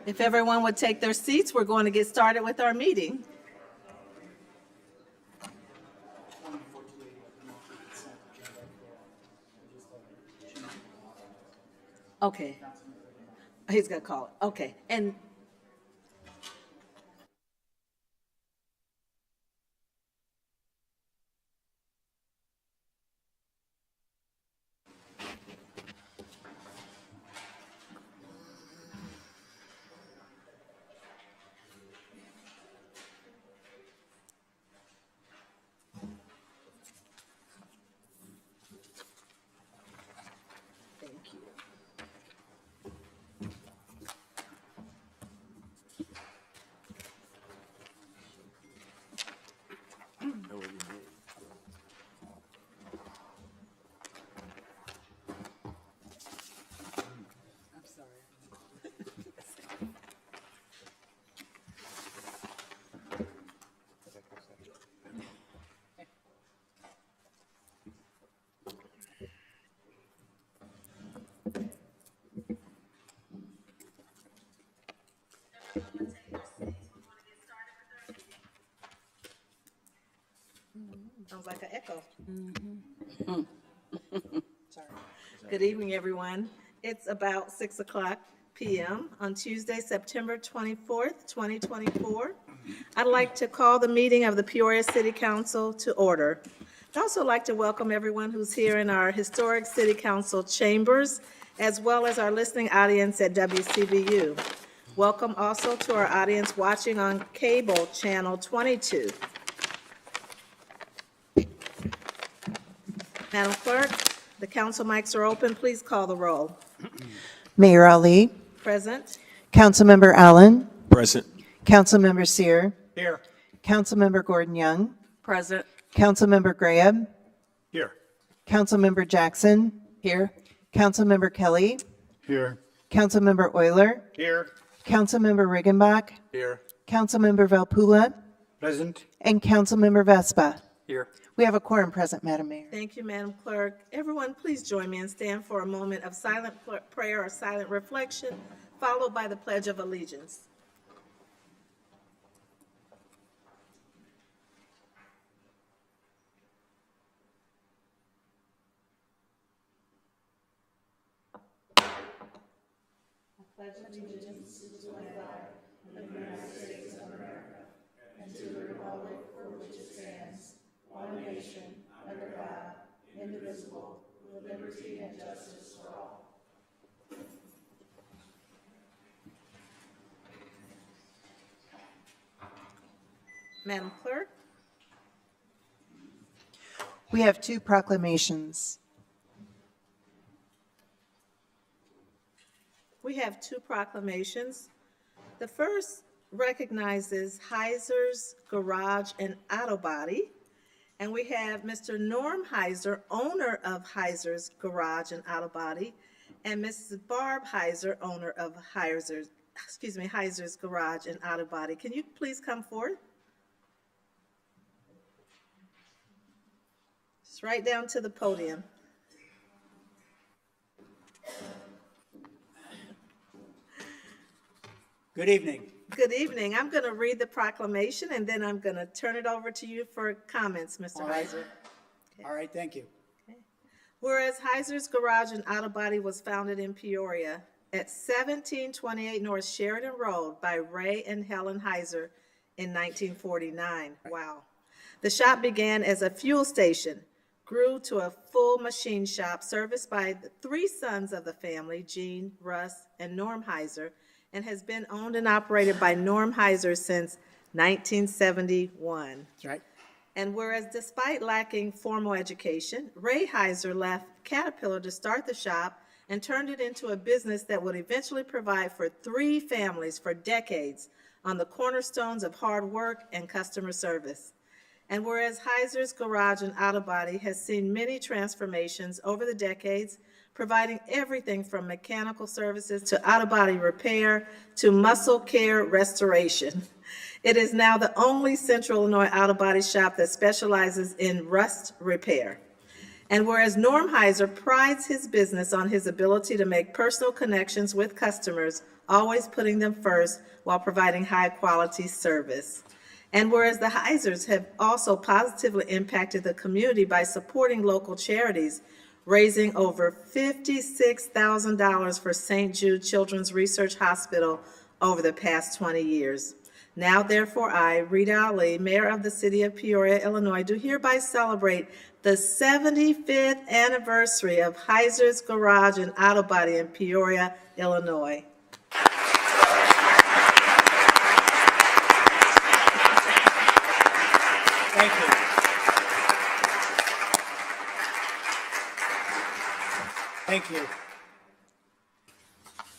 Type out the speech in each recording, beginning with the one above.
If everyone would take their seats, we're going to get started with our meeting. Okay. He's going to call it. Okay. And thank you. I'm sorry. Sounds like an echo. Sorry. Good evening, everyone. It's about 6:00 p.m. on Tuesday, September 24th, 2024. I'd like to call the meeting of the Peoria City Council to order. I'd also like to welcome everyone who's here in our historic City Council chambers, as well as our listening audience at WCBU. Welcome also to our audience watching on cable channel 22. Madam Clerk, the council mics are open. Please call the roll. Mayor Ali, Present. Councilmember Allen, Present. Councilmember Sear, Here. Councilmember Gordon Young, Present. Councilmember Graham, Here. Councilmember Jackson, Here. Councilmember Kelly, Here. Councilmember Euler, Here. Councilmember Riggenbach, Here. Councilmember Valpula, Present. and Councilmember Vespa. Here. We have a quorum present, Madam Mayor. Thank you, Madam Clerk. Everyone, please join me and stand for a moment of silent prayer or silent reflection, followed by the Pledge of Allegiance. Madam Clerk, We have two proclamations. we have two proclamations. The first recognizes Heiser's Garage and Autobody, and we have Mr. Norm Heiser, owner of Heiser's Garage and Autobody, and Mrs. Barb Heiser, owner of Heiser's Garage and Autobody. Can you please come forth? Just right down to the podium. Good evening. Good evening. I'm going to read the proclamation, and then I'm going to turn it over to you for comments, Mr. All right. Heiser. All right, thank you. Whereas Heiser's Garage and Autobody was founded in Peoria at 1728 North Sheridan Road by Ray and Helen Heiser in 1949. Wow. The shop began as a fuel station, grew to a full machine shop serviced by the three sons of the family, Gene, Russ, and Norm Heiser, and has been owned and operated by Norm Heiser since 1971. That's right. And whereas despite lacking formal education, Ray Heiser left Caterpillar to start the shop and turned it into a business that would eventually provide for three families for decades on the cornerstones of hard work and customer service. And whereas Heiser's Garage and Autobody has seen many transformations over the decades, providing everything from mechanical services to autobody repair to muscle care restoration. It is now the only Central Illinois autobody shop that specializes in rust repair. And whereas Norm Heiser prides his business on his ability to make personal connections with customers, always putting them first while providing high-quality service. And whereas the Heisers have also positively impacted the community by supporting local charities, raising over $56,000 for St. Jude Children's Research Hospital over the past 20 years. Now, therefore, I, Rita Ali, Mayor of the City of Peoria, Illinois, do hereby celebrate the 75th anniversary of Heiser's Garage and Autobody in Peoria, Illinois. Thank you. Thank you.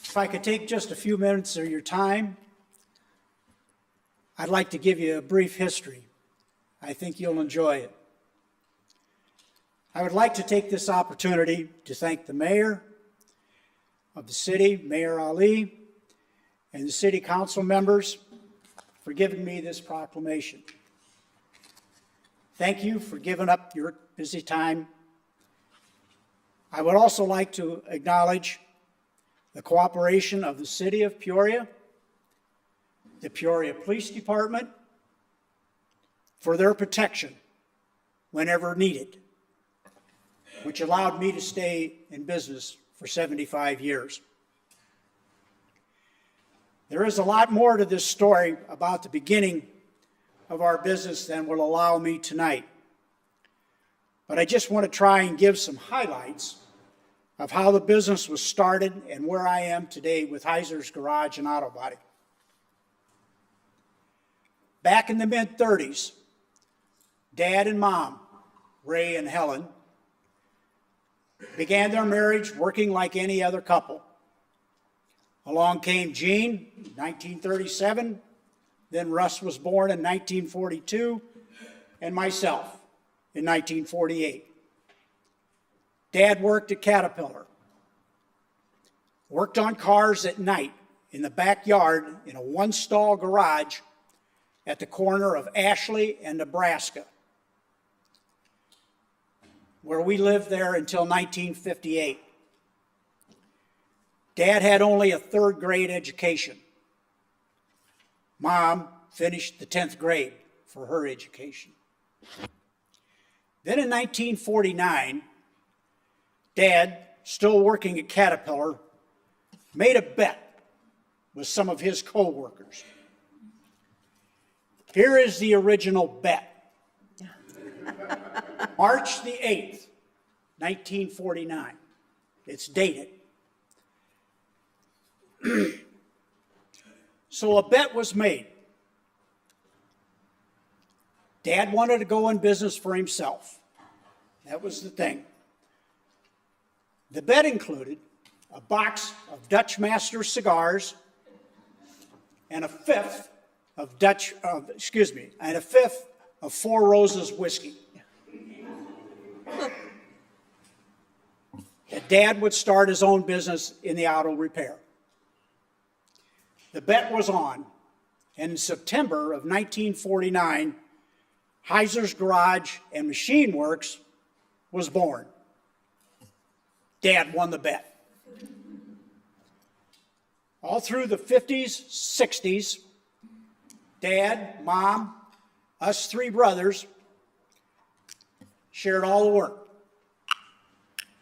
If I could take just a few minutes of your time, I'd like to give you a brief history. I think you'll enjoy it. I would like to take this opportunity to thank the mayor of the city, Mayor Ali, and the city council members for giving me this proclamation. Thank you for giving up your busy time. I would also like to acknowledge the cooperation of the city of Peoria, the Peoria Police Department, for their protection whenever needed, which allowed me to stay in business for 75 years. There is a lot more to this story about the beginning of our business than will allow me tonight. But I just want to try and give some highlights of how the business was started and where I am today with Heiser's Garage and Autobody. Back in the mid-30s, Dad and Mom, Ray and Helen, began their marriage working like any other couple. Along came Jean, 1937, then Russ was born in 1942, and myself in 1948. Dad worked at Caterpillar, worked on cars at night in the backyard in a one-stall garage at the corner of Ashley and Nebraska, where we lived there until 1958. Dad had only a third grade education. Mom finished the 10th grade for her education. Then in 1949, Dad, still working at Caterpillar, made a bet with some of his co-workers. Here is the original bet. March the 8th, 1949. It's dated. So a bet was made. Dad wanted to go in business for himself. That was the thing. The bet included a box of Dutch Master cigars and a fifth of Four Roses whiskey. That Dad would start his own business in the auto repair. The bet was on, and in September of 1949, Heiser's Garage and Machine Works was born. Dad won the bet. All through the 50s, 60s, Dad, Mom, us three brothers shared all the work.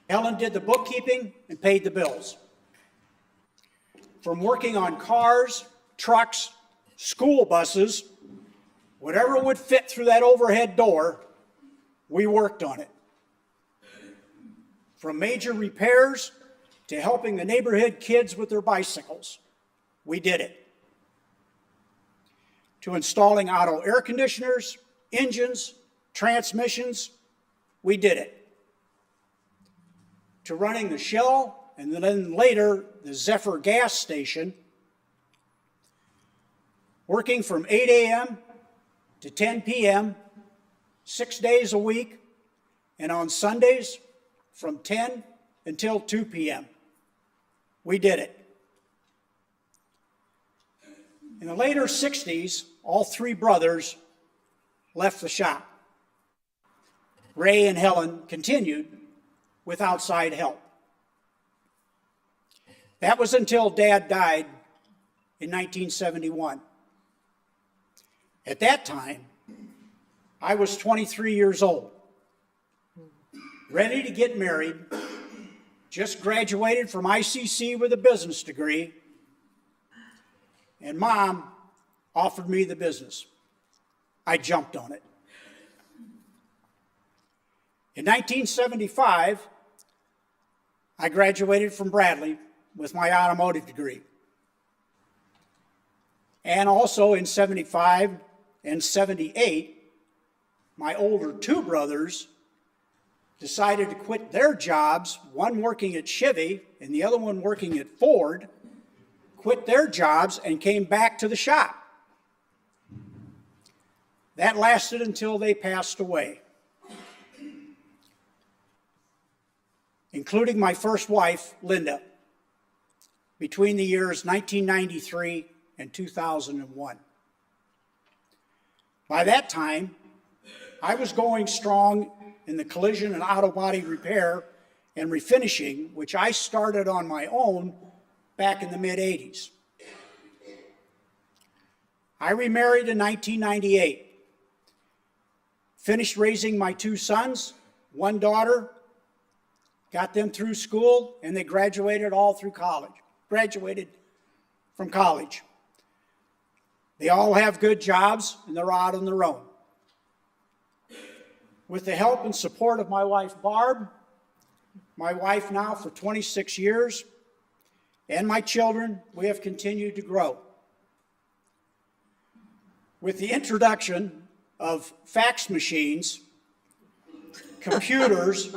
Helen did the bookkeeping and paid the bills. From working on cars, trucks, school buses, whatever would fit through that overhead door, we worked on it. From major repairs to helping the neighborhood kids with their bicycles, we did it. To installing auto air conditioners, engines, transmissions, we did it. To running the Shell and then later the Zephyr gas station, working from 8 a.m. to 10 p.m., 6 days a week, and on Sundays from 10 until 2 p.m. We did it. In the later 60s, all three brothers left the shop. Ray and Helen continued with outside help. That was until Dad died in 1971. At that time, I was 23 years old, ready to get married, just graduated from ICC with a business degree, and Mom offered me the business. I jumped on it. In 1975, I graduated from Bradley with my automotive degree. And also in 75 and 78, my older two brothers decided to quit their jobs, one working at Chevy and the other one working at Ford, quit their jobs and came back to the shop. That lasted until they passed away, including my first wife, Linda, between the years 1993 and 2001. By that time, I was going strong in the collision and auto body repair and refinishing, which I started on my own back in the mid-'80s. I remarried in 1998, finished raising my two sons, one daughter, got them through school, and they graduated from college. They all have good jobs, and they're out on their own. With the help and support of my wife, Barb, my wife now for 26 years, and my children, we have continued to grow. With the introduction of fax machines, computers,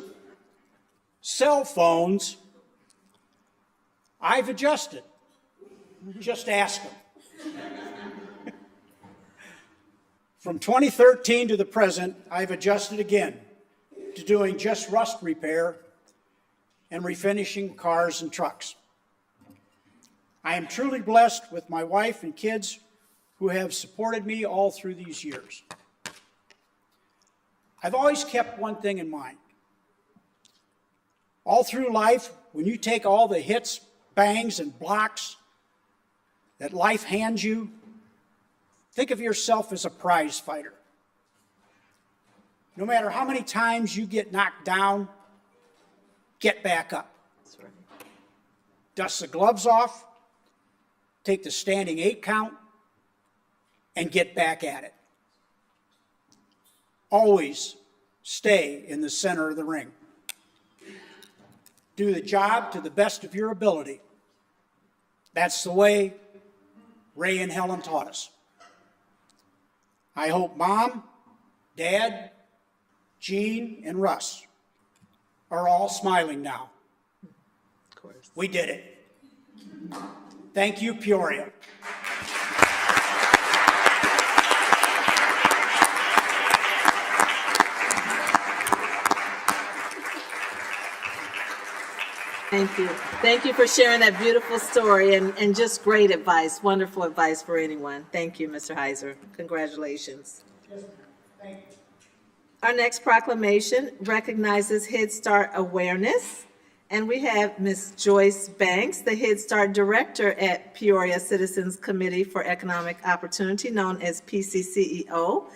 cell phones, I've adjusted. Just ask them. From 2013 to the present, I've adjusted again to doing just rust repair and refinishing cars and trucks. I am truly blessed with my wife and kids who have supported me all through these years. I've always kept one thing in mind. All through life, when you take all the hits, bangs, and blocks that life hands you, think of yourself as a prize fighter. No matter how many times you get knocked down, get back up. That's right. Dust the gloves off, take the standing 8 count, and get back at it. Always stay in the center of the ring. Do the job to the best of your ability. That's the way Ray and Helen taught us. I hope Mom, Dad, Gene, and Russ are all smiling now. Of course. We did it. Thank you, Peoria. Thank you. Thank you for sharing that beautiful story and just great advice, wonderful advice for anyone. Thank you, Mr. Heiser. Congratulations. Thank you. Our next proclamation recognizes Head Start awareness, and we have Ms. Joyce Banks, the Head Start Director at Peoria Citizens Committee for Economic Opportunity, known as PCCEO,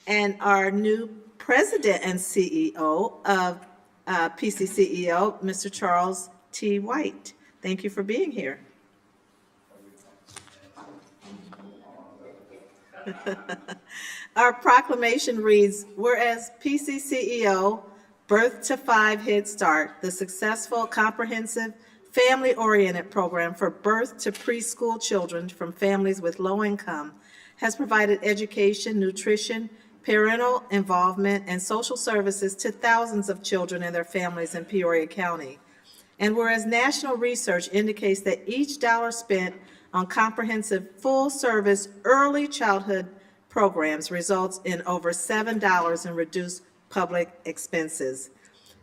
and our new President and CEO of PCCEO, Mr. Charles T. White. Thank you for being here. Our proclamation reads, whereas PCCEO Birth to 5 Head Start, the successful, comprehensive, family-oriented program for birth to preschool children from families with low income, has provided education, nutrition, parental involvement, and social services to thousands of children and their families in Peoria County. And whereas national research indicates that each dollar spent on comprehensive full-service early childhood programs results in over $7 in reduced public expenses.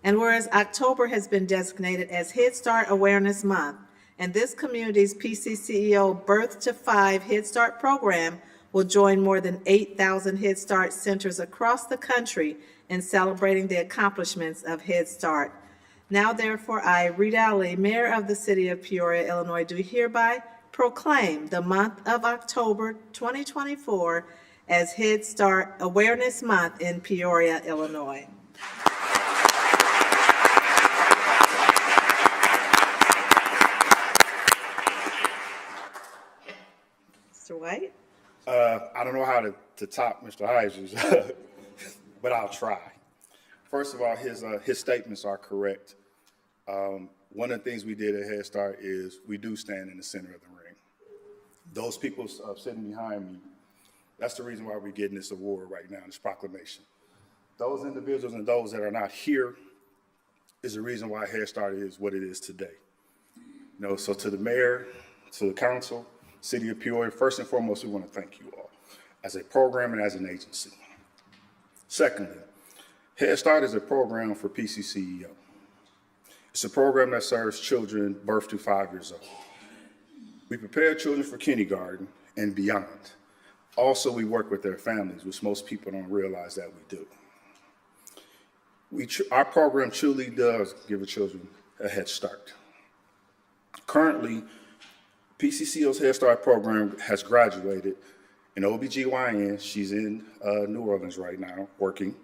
And whereas October has been designated as Head Start Awareness Month, and this community's PCCEO Birth to 5 Head Start program will join more than 8,000 Head Start centers across the country in celebrating the accomplishments of Head Start. Now therefore, I, Rita Ali, Mayor of the City of Peoria, Illinois, do hereby proclaim the month of October 2024 as Head Start Awareness Month in Peoria, Illinois. Mr. White? I don't know how to top Mr. Heiser's, but I'll try. First of all, his statements are correct. One of the things we did at Head Start is we do stand in the center of the ring. Those people sitting behind me, that's the reason why we're getting this award right now, this proclamation. Those individuals and those that are not here is the reason why Head Start is what it is today. So to the mayor, to the council, City of Peoria, first and foremost, we want to thank you all as a program and as an agency. Secondly, Head Start is a program for PCCEO. It's a program that serves children birth to 5 years old. We prepare children for kindergarten and beyond. Also, we work with their families, which most people don't realize that we do. Our program truly does give the children a head start. Currently, PCCO's Head Start program has graduated an OBGYN. She's in New Orleans right now working.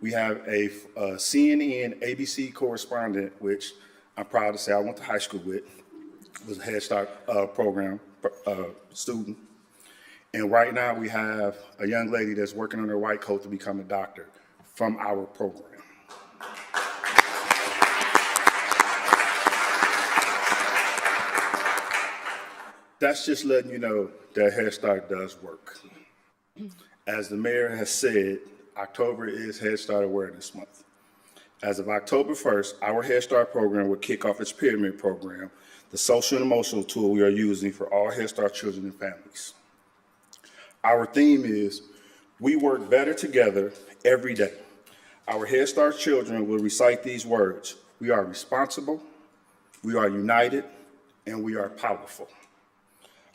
We have a CNN ABC correspondent, which I'm proud to say I went to high school with, was a Head Start program student. And right now we have a young lady that's working on her white coat to become a doctor from our program. That's just letting you know that Head Start does work. As the mayor has said, October is Head Start Awareness Month. As of October 1st, our Head Start program will kick off its pyramid program, the social and emotional tool we are using for all Head Start children and families. Our theme is, we work better together every day. Our Head Start children will recite these words: we are responsible, we are united, and we are powerful.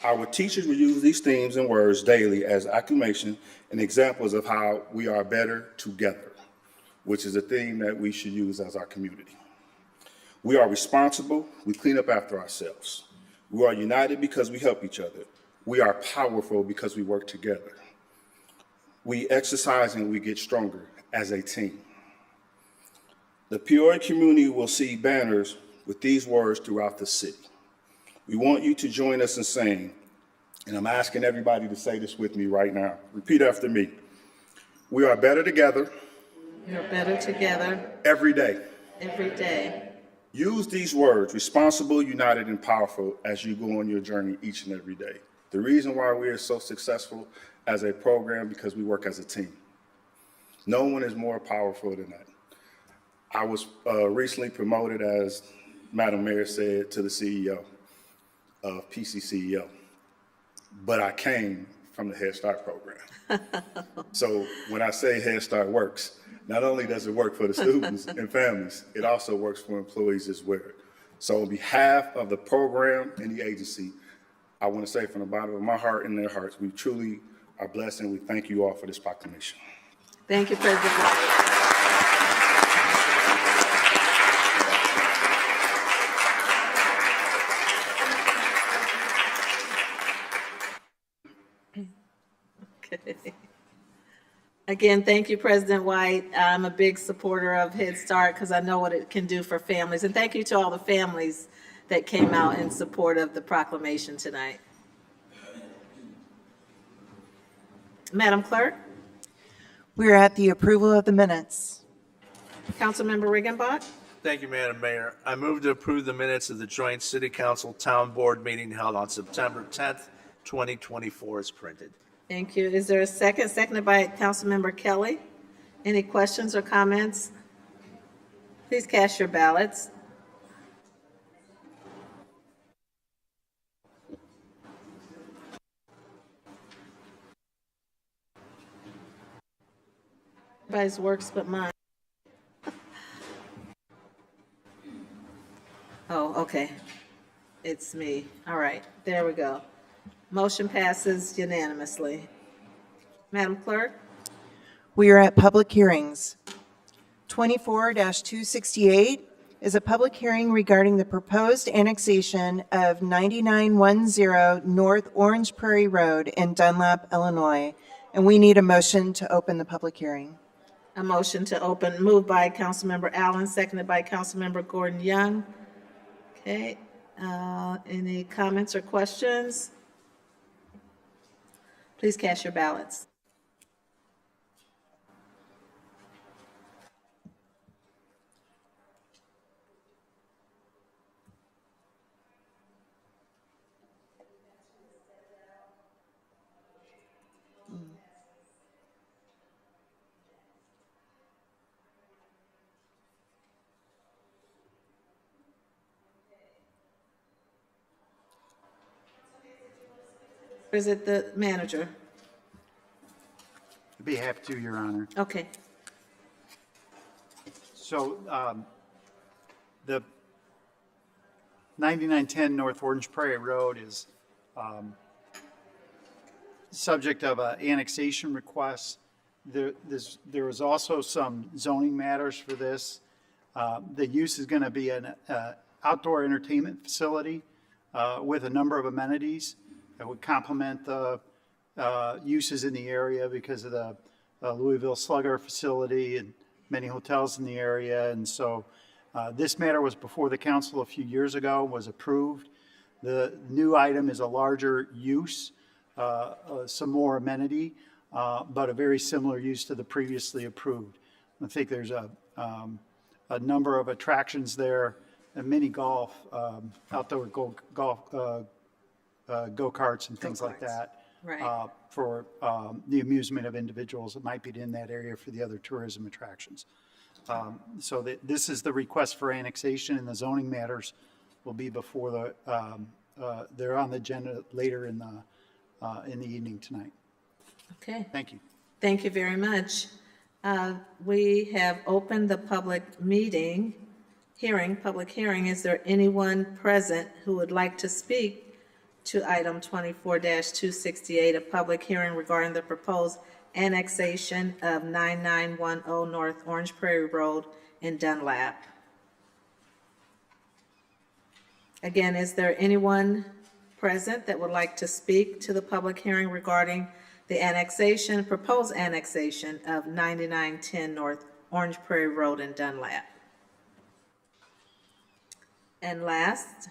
Our teachers will use these themes and words daily as acclamation and examples of how we are better together, which is a theme that we should use as our community. We are responsible, we clean up after ourselves. We are united because we help each other. We are powerful because we work together. We exercise and we get stronger as a team. The Peoria community will see banners with these words throughout the city. We want you to join us in saying, and I'm asking everybody to say this with me right now. Repeat after me. We are better together. We are better together Every day. every day. Use these words, responsible, united, and powerful, as you go on your journey each and every day. The reason why we are so successful as a program, because we work as a team. No one is more powerful than that. I was recently promoted, as Madam Mayor said, to the CEO of PCCEO, but I came from the Head Start program. So when I say Head Start works, not only does it work for the students and families, it also works for employees as well. So on behalf of the program and the agency, I want to say from the bottom of my heart and their hearts, we truly are blessed, and we thank you all for this proclamation. Thank you, President White. Okay. Again, thank you, President White. I'm a big supporter of Head Start because I know what it can do for families. And thank you to all the families that came out in support of the proclamation tonight. Madam Clerk? We're at the approval of the minutes. Councilmember Riggenbach? Thank you, Madam Mayor. I move to approve the minutes of the joint City Council Town Board meeting held on September 10th, 2024 as printed. Thank you. Is there a second? Seconded by Councilmember Kelly. Any questions or comments? Please cast your ballots. Everybody's works but mine. Oh, okay. It's me. All right, there we go. Motion passes unanimously. Madam Clerk? We are at public hearings. 24-268, is a public hearing regarding the proposed annexation of 9910 North Orange Prairie Road in Dunlap, Illinois. And we need a motion to open the public hearing. A motion to open, moved by Councilmember Allen, seconded by Councilmember Gordon Young. Okay, any comments or questions? Please cast your ballots. Or is it the manager? I'd be happy to, Your Honor. Okay. So the 9910 North Orange Prairie Road is subject of an annexation request. There was also some zoning matters for this. The use is going to be an outdoor entertainment facility with a number of amenities that would complement the uses in the area because of the Louisville Slugger facility and many hotels in the area. And so this matter was before the council a few years ago, was approved. The new item is a larger use, some more amenity, but a very similar use to the previously approved. I think there's a number of attractions there, a mini golf, outdoor go-karts and things like that. Right. For the amusement of individuals that might be in that area for the other tourism attractions. So this is the request for annexation, and the zoning matters will be before they're on the agenda later in the evening tonight. Okay. Thank you. Thank you very much. We have opened the public hearing. Is there anyone present who would like to speak to item 24-268, a public hearing regarding the proposed annexation of 9910 North Orange Prairie Road in Dunlap? Again, is there anyone present that would like to speak to the public hearing regarding the proposed annexation of 9910 North Orange Prairie Road in Dunlap? And last,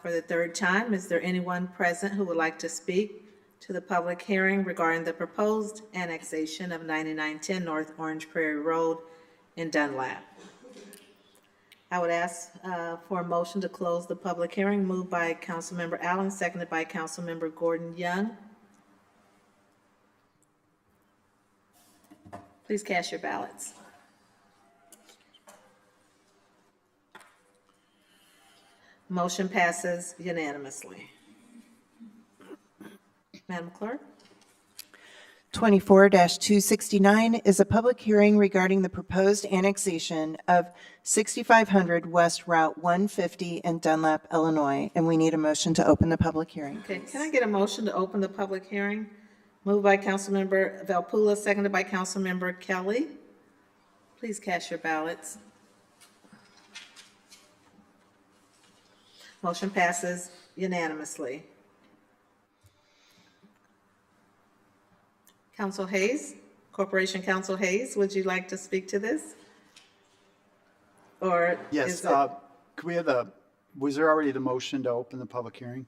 for the third time, is there anyone present who would like to speak to the public hearing regarding the proposed annexation of 9910 North Orange Prairie Road in Dunlap? I would ask for a motion to close the public hearing, moved by Councilmember Allen, seconded by Councilmember Gordon Young. Please cast your ballots. Motion passes unanimously. Madam Clerk? 24-269 is a public hearing regarding the proposed annexation of 6500 West Route 150 in Dunlap, Illinois. And we need a motion to open the public hearing. Okay, can I get a motion to open the public hearing? Moved by Councilmember Valpula, seconded by Councilmember Kelly. Please cast your ballots. Motion passes unanimously. Council Hayes, Corporation Council Hayes, would you like to speak to this? Or Yes, is it? could we have was there already the motion to open the public hearing?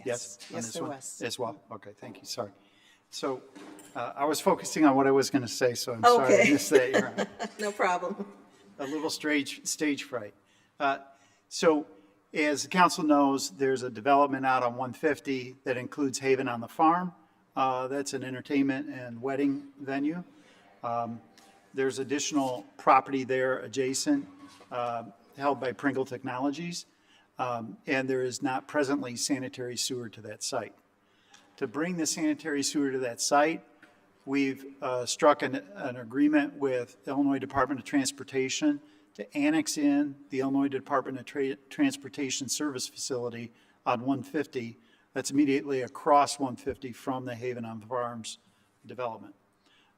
Yes. on Yes, this there one? was. As well, okay, thank you, sorry. So I was focusing on what I was going to say, so I'm sorry I Okay. missed that. You're right. No problem. A little stage fright. So as the council knows, there's a development out on 150 that includes Haven on the Farm. That's an entertainment and wedding venue. There's additional property there adjacent, held by Pringle Technologies, and there is not presently sanitary sewer to that site. To bring the sanitary sewer to that site, we've struck an agreement with Illinois Department of Transportation to annex in the Illinois Department of Transportation Service Facility on 150. That's immediately across 150 from the Haven on the Farms development.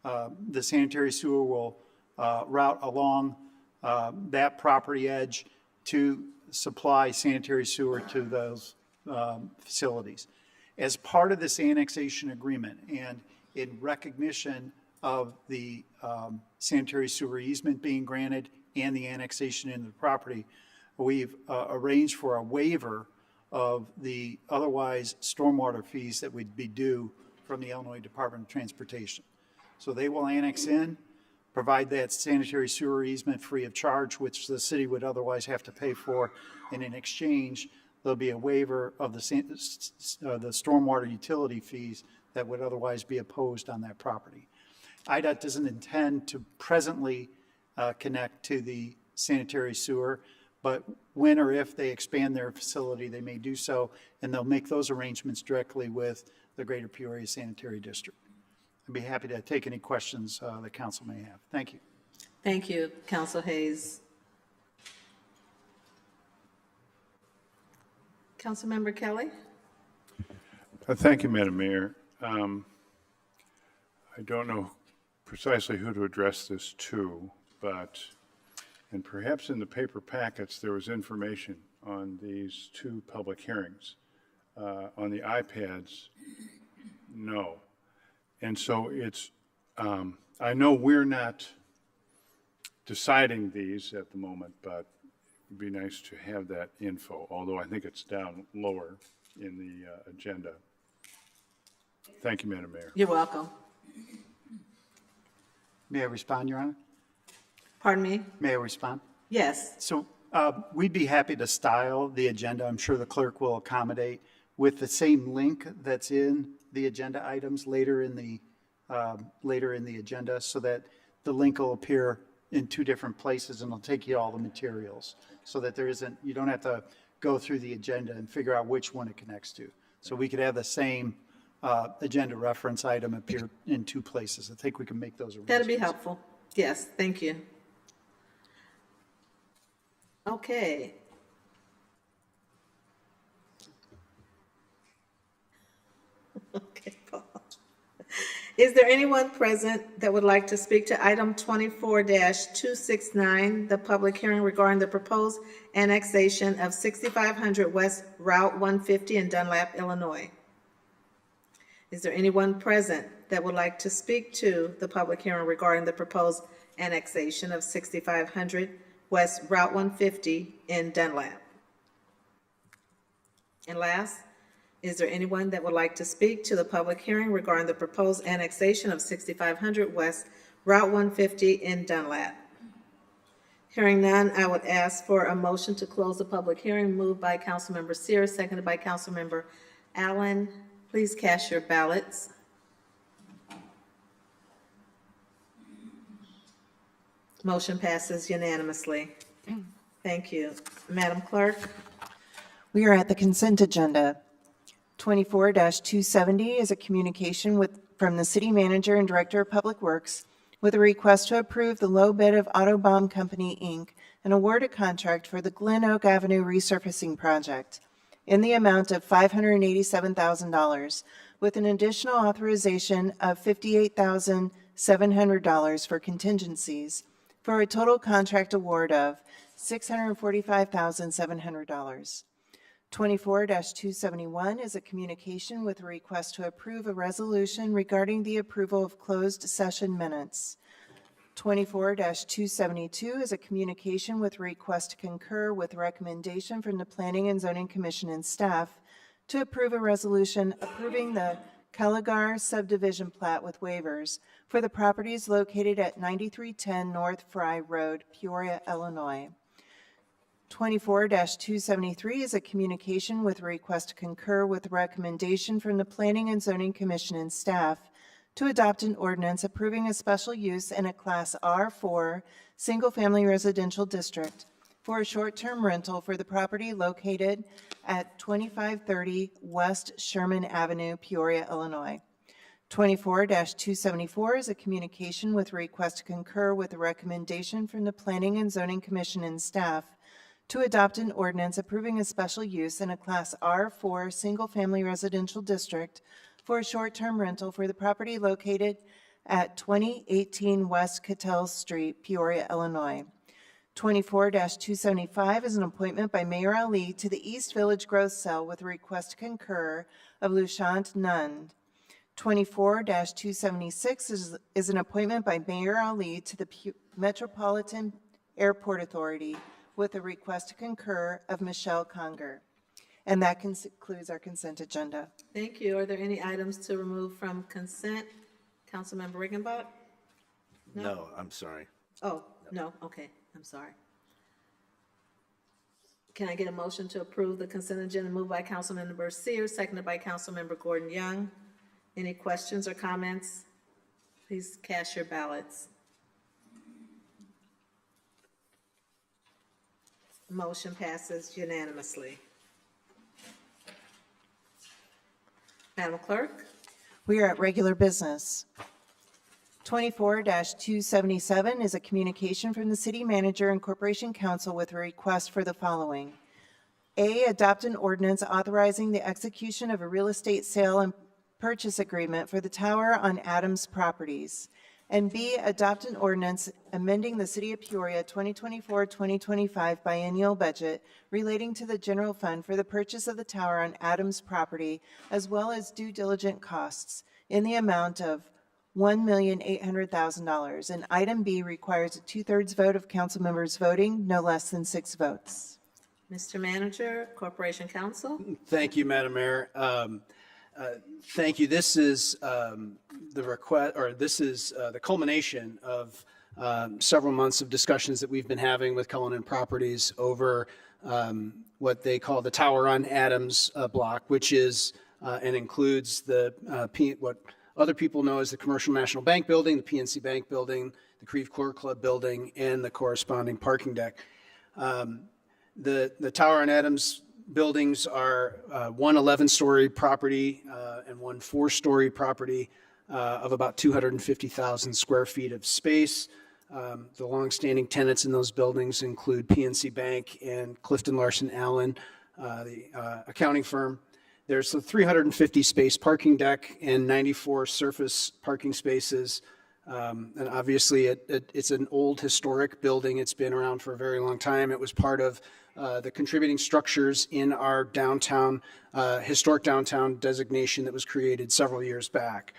The sanitary sewer will route along that property edge to supply sanitary sewer to those facilities. As part of this annexation agreement and in recognition of the sanitary sewer easement being granted and the annexation into the property, we've arranged for a waiver of the otherwise stormwater fees that would be due from the Illinois Department of Transportation. So they will annex in, provide that sanitary sewer easement free of charge, which the city would otherwise have to pay for, and in exchange, there'll be a waiver of the stormwater utility fees that would otherwise be imposed on that property. IDOT doesn't intend to presently connect to the sanitary sewer, but when or if they expand their facility, they may do so, and they'll make those arrangements directly with the Greater Peoria Sanitary District. I'd be happy to take any questions the council may have. Thank you. Thank you, Council Hayes. Councilmember Kelly? Thank you, Madam Mayor. I don't know precisely who to address this to, but, and perhaps in the paper packets, there was information on these two public hearings. On the iPads, no. And so it's, I know we're not deciding these at the moment, but it'd be nice to have that info, although I think it's down lower in the agenda. Thank you, Madam Mayor. You're welcome. May I respond, Your Honor? Pardon me? May I respond? Yes. So we'd be happy to style the agenda. I'm sure the clerk will accommodate with the same link that's in the agenda items later in the agenda, so that the link will appear in two different places and it'll take you all the materials, so that you don't have to go through the agenda and figure out which one it connects to. So we could have the same agenda reference item appear in two places. I think we can make those arrangements. That'd be helpful. Yes, thank you. Okay. Okay, Paul. Is there anyone present that would like to speak to item 24-269, the public hearing regarding the proposed annexation of 6500 West Route 150 in Dunlap, Illinois? Is there anyone present that would like to speak to the public hearing regarding the proposed annexation of 6500 West Route 150 in Dunlap? And last, is there anyone that would like to speak to the public hearing regarding the proposed annexation of 6500 West Route 150 in Dunlap? Hearing none, I would ask for a motion to close the public hearing, moved by Councilmember Sears, seconded by Councilmember Allen. Please cast your ballots. Motion passes unanimously. Thank you. Madam Clerk? We are at the consent agenda. 24-270 is a communication from the City Manager and Director of Public Works with a request to approve the low bid of Baum Company, Inc. and award a contract for the Glen Oak Avenue resurfacing project in the amount of $587,000 with an additional authorization of $58,700 for contingencies for a total contract award of $645,700. 24-271 is a communication with a request to approve a resolution regarding the approval of closed session minutes. 24-272 is a communication with a request to concur with recommendation from the Planning and Zoning Commission and staff to approve a resolution approving the Caligar subdivision plat with waivers for the properties located at 9310 North Fry Road, Peoria, Illinois. 24-273 is a communication with a request to concur with the recommendation from the Planning and Zoning Commission and staff to adopt an ordinance approving a special use in a Class R4 single-family residential district for a short-term rental for the property located at 2530 West Sherman Avenue, Peoria, Illinois. 24-274 is a communication with a request to concur with the recommendation from the Planning and Zoning Commission and staff to adopt an ordinance approving a special use in a Class R4 single-family residential district for a short-term rental for the property located at 2018 West Cattell Street, Peoria, Illinois. 24-275 is an appointment by Mayor Ali to the East Village Growth Cell with a request to concur of Lushant Nund. 24-276 is an appointment by Mayor Ali to the Metropolitan Airport Authority with a request to concur of Michelle Conger. And that concludes our consent agenda. Thank you. Are there any items to remove from consent? Councilmember Riggenbach? No, I'm sorry. Oh, no, okay, I'm sorry. Can I get a motion to approve the consent agenda moved by Councilmember Seer, seconded by Councilmember Gordon Young? Any questions or comments? Please cast your ballots. Motion passes unanimously. Madam Clerk? We are at regular business. 24-277 is a communication from the City Manager and Corporation Council with a request for the following. A, adopt an ordinance authorizing the execution of a real estate sale and purchase agreement for the tower on Adams Properties. And B, adopt an ordinance amending the City of Peoria 2024-2025 biennial budget relating to the general fund for the purchase of the tower on Adams property, as well as due diligence costs in the amount of $1,800,000. And item B requires a 2/3 vote of council members voting, no less than 6 votes. Mr. Manager, Corporation Counsel? Thank you, Madam Mayor. Thank you. This is the request, or this is the culmination of several months of discussions that we've been having with Cullinan Properties over what they call the Tower on Adams block, which is and includes the what other people know as the Commercial National Bank building, the PNC Bank building, the Creve Coeur Club building, and the corresponding parking deck. The Tower on Adams buildings are one 11-story property and one 4-story property of about 250,000 square feet of space. The longstanding tenants in those buildings include PNC Bank and Clifton Larson Allen, the accounting firm. There's a 350 space parking deck and 94 surface parking spaces. And obviously it's an old historic building. It's been around for a very long time. It was part of the contributing structures in our downtown, historic downtown designation that was created several years back.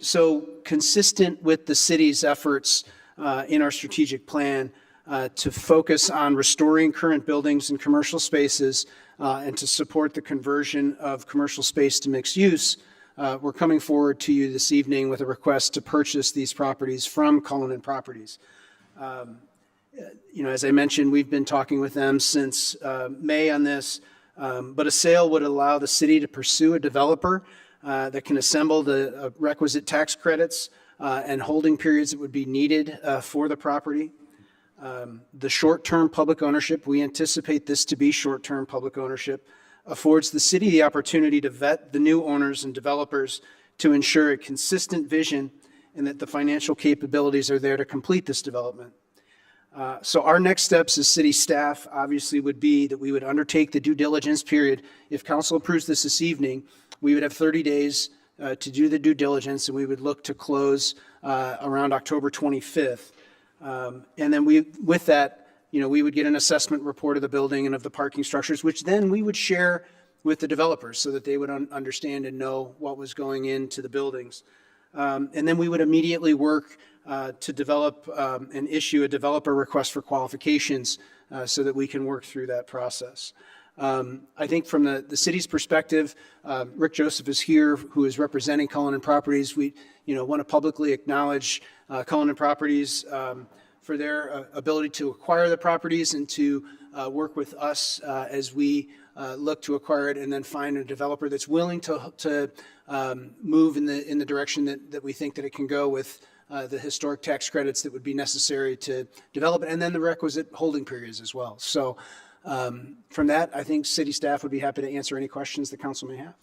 So consistent with the city's efforts in our strategic plan to focus on restoring current buildings and commercial spaces and to support the conversion of commercial space to mixed use, we're coming forward to you this evening with a request to purchase these properties from Cullinan Properties. As I mentioned, we've been talking with them since May on this, but a sale would allow the city to pursue a developer that can assemble the requisite tax credits and holding periods that would be needed for the property. The short-term public ownership, we anticipate this to be short-term public ownership, affords the city the opportunity to vet the new owners and developers to ensure a consistent vision and that the financial capabilities are there to complete this development. So our next steps as city staff obviously would be that we would undertake the due diligence period. If council approves this evening, we would have 30 days to do the due diligence, and we would look to close around October 25th. And then with that, we would get an assessment report of the building and of the parking structures, which then we would share with the developers so that they would understand and know what was going into the buildings. And then we would immediately work to develop and issue a developer request for qualifications so that we can work through that process. I think from the city's perspective, Rick Joseph is here, who is representing Cullinan Properties. We want to publicly acknowledge Cullinan Properties for their ability to acquire the properties and to work with us as we look to acquire it and then find a developer that's willing to move in the direction that we think that it can go with the historic tax credits that would be necessary to develop it, and then the requisite holding periods as well. So from that, I think city staff would be happy to answer any questions the council may have.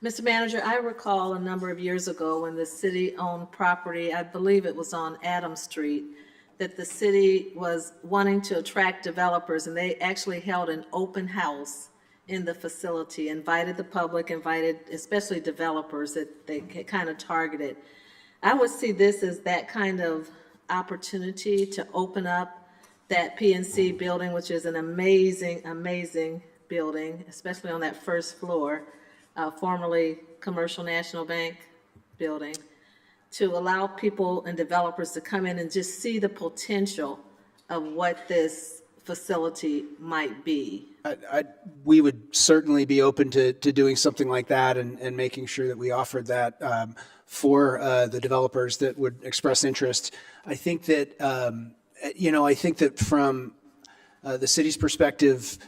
Mr. Manager, I recall a number of years ago when the city owned property, I believe it was on Adams Street, that the city was wanting to attract developers, and they actually held an open house in the facility, invited the public, invited especially developers that they kind of targeted. I would see this as that kind of opportunity to open up that PNC building, which is an amazing, amazing building, especially on that first floor, formerly Commercial National Bank building, to allow people and developers to come in and just see the potential of what this facility might be. We would certainly be open to doing something like that and making sure that we offered that for the developers that would express interest. I think that, I think that from the city's perspective,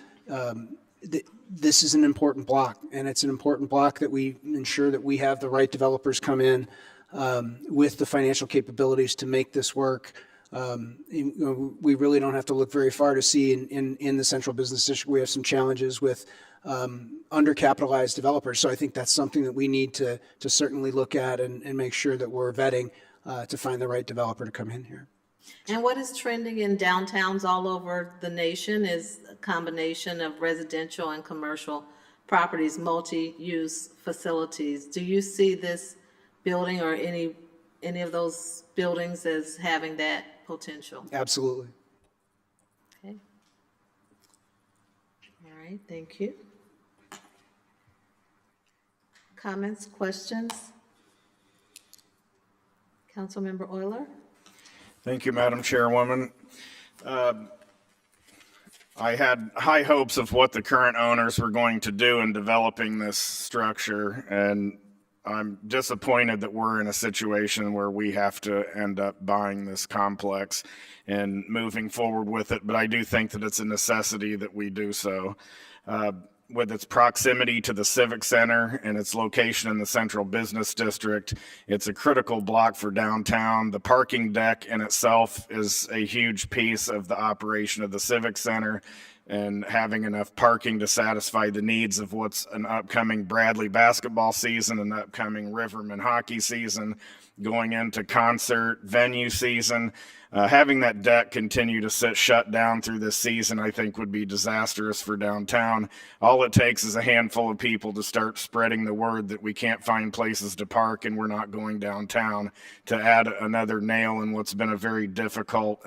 this is an important block, and it's an important block that we ensure that we have the right developers come in with the financial capabilities to make this work. We really don't have to look very far to see in the central business district, we have some challenges with undercapitalized developers. So I think that's something that we need to certainly look at and make sure that we're vetting to find the right developer to come in here. And what is trending in downtowns all over the nation is a combination of residential and commercial properties, multi-use facilities. Do you see this building or any of those buildings as having that potential? Absolutely. Okay. All right, thank you. Comments, questions? Councilmember Euler? Thank you, Madam Chairwoman. I had high hopes of what the current owners were going to do in developing this structure, and I'm disappointed that we're in a situation where we have to end up buying this complex and moving forward with it, but I do think that it's a necessity that we do so. With its proximity to the Civic Center and its location in the Central Business District, it's a critical block for downtown. The parking deck in itself is a huge piece of the operation of the Civic Center, and having enough parking to satisfy the needs of what's an upcoming Bradley basketball season, an upcoming Riverman hockey season, going into concert venue season. Having that deck continue to sit shut down through this season, I think, would be disastrous for downtown. All it takes is a handful of people to start spreading the word that we can't find places to park and we're not going downtown, to add another nail in what's been a very difficult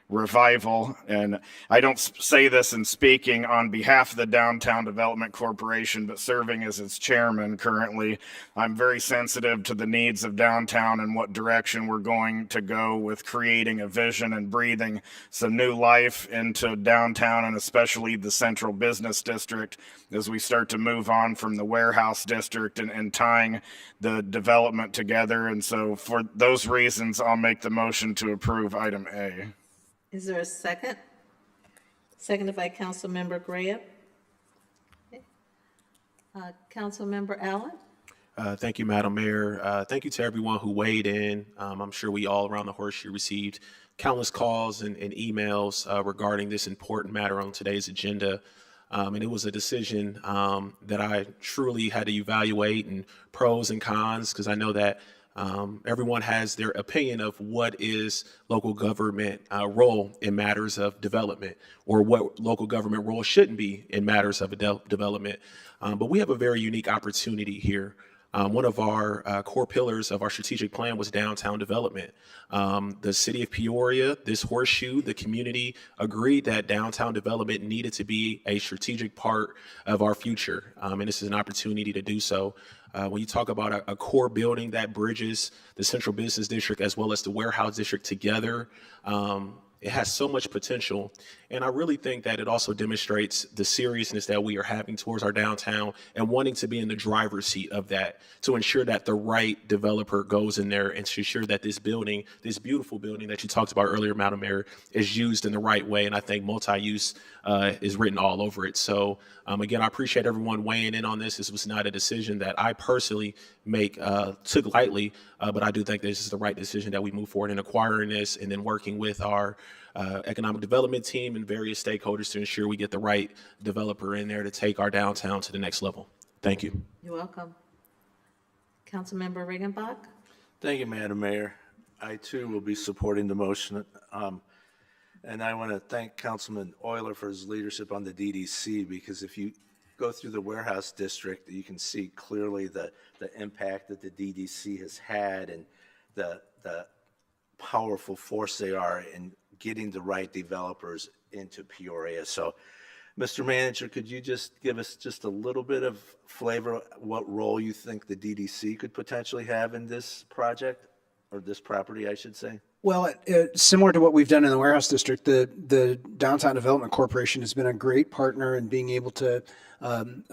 revival. And I don't say this in speaking on behalf of the Downtown Development Corporation, but serving as its chairman currently, I'm very sensitive to the needs of downtown and what direction we're going to go with creating a vision and breathing some new life into downtown, and especially the Central Business District, as we start to move on from the warehouse district and tying the development together. And so for those reasons, I'll make the motion to approve item A. Is there a second? Seconded by Councilmember Graham. Okay. Councilmember Allen? Thank you, Madam Mayor. Thank you to everyone who weighed in. I'm sure we all around the horseshoe received countless calls and emails regarding this important matter on today's agenda. And it was a decision that I truly had to evaluate, and pros and cons, because I know that everyone has their opinion of what is local government role in matters of development, or what local government role shouldn't be in matters of development. But we have a very unique opportunity here. One of our core pillars of our strategic plan was downtown development. The city of Peoria, this horseshoe, the community agreed that downtown development needed to be a strategic part of our future. And this is an opportunity to do so. When you talk about a core building that bridges the Central Business District as well as the Warehouse District together, it has so much potential. And I really think that it also demonstrates the seriousness that we are having towards our downtown and wanting to be in the driver's seat of that, to ensure that the right developer goes in there and to ensure that this building, this beautiful building that you talked about earlier, Madam Mayor, is used in the right way. And I think multi-use is written all over it. So again, I appreciate everyone weighing in on this. This was not a decision that I personally took lightly, but I do think this is the right decision that we move forward in acquiring this and then working with our economic development team and various stakeholders to ensure we get the right developer in there to take our downtown to the next level. Thank you. You're welcome. Councilmember Regenbach? Thank you, Madam Mayor. I too will be supporting the motion. And I want to thank Councilman Euler for his leadership on the DDC, because if you go through the warehouse district, you can see clearly the impact that the DDC has had, and the powerful force they are in getting the right developers into Peoria. So, Mr. Manager, could you just give us just a little bit of flavor, what role you think the DDC could potentially have in this project, or this property, I should say? Well, similar to what we've done in the warehouse district, the Downtown Development Corporation has been a great partner in being able to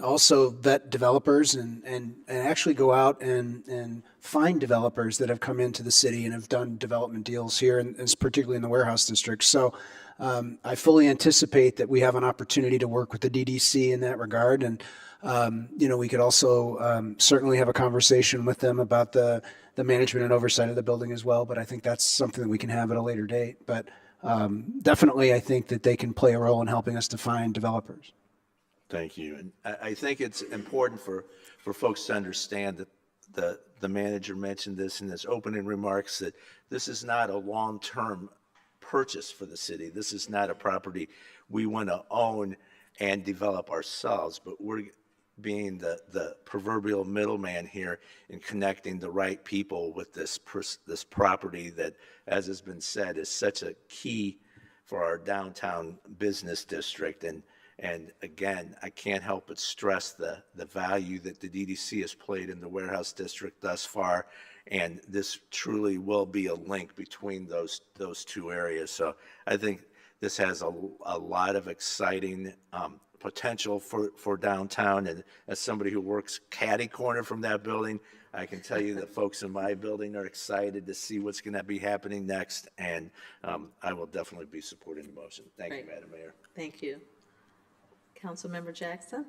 also vet developers and actually go out and find developers that have come into the city and have done development deals here, and particularly in the warehouse district. So I fully anticipate that we have an opportunity to work with the DDC in that regard. And, we could also certainly have a conversation with them about the management and oversight of the building as well. But I think that's something that we can have at a later date. But definitely, I think that they can play a role in helping us to find developers. Thank you. And I think it's important for folks to understand that the manager mentioned this in his opening remarks, that this is not a long-term purchase for the city. This is not a property we want to own and develop ourselves, but we're being the proverbial middleman here in connecting the right people with this property that, as has been said, is such a key for our downtown business district. And again, I can't help but stress the value that the DDC has played in the warehouse district thus far. And this truly will be a link between those two areas. So I think this has a lot of exciting potential for downtown. And as somebody who works catty corner from that building, I can tell you that folks in my building are excited to see what's going to be happening next. And I will definitely be supporting the motion. Thank you, Madam Mayor. Thank you. Councilmember Jackson?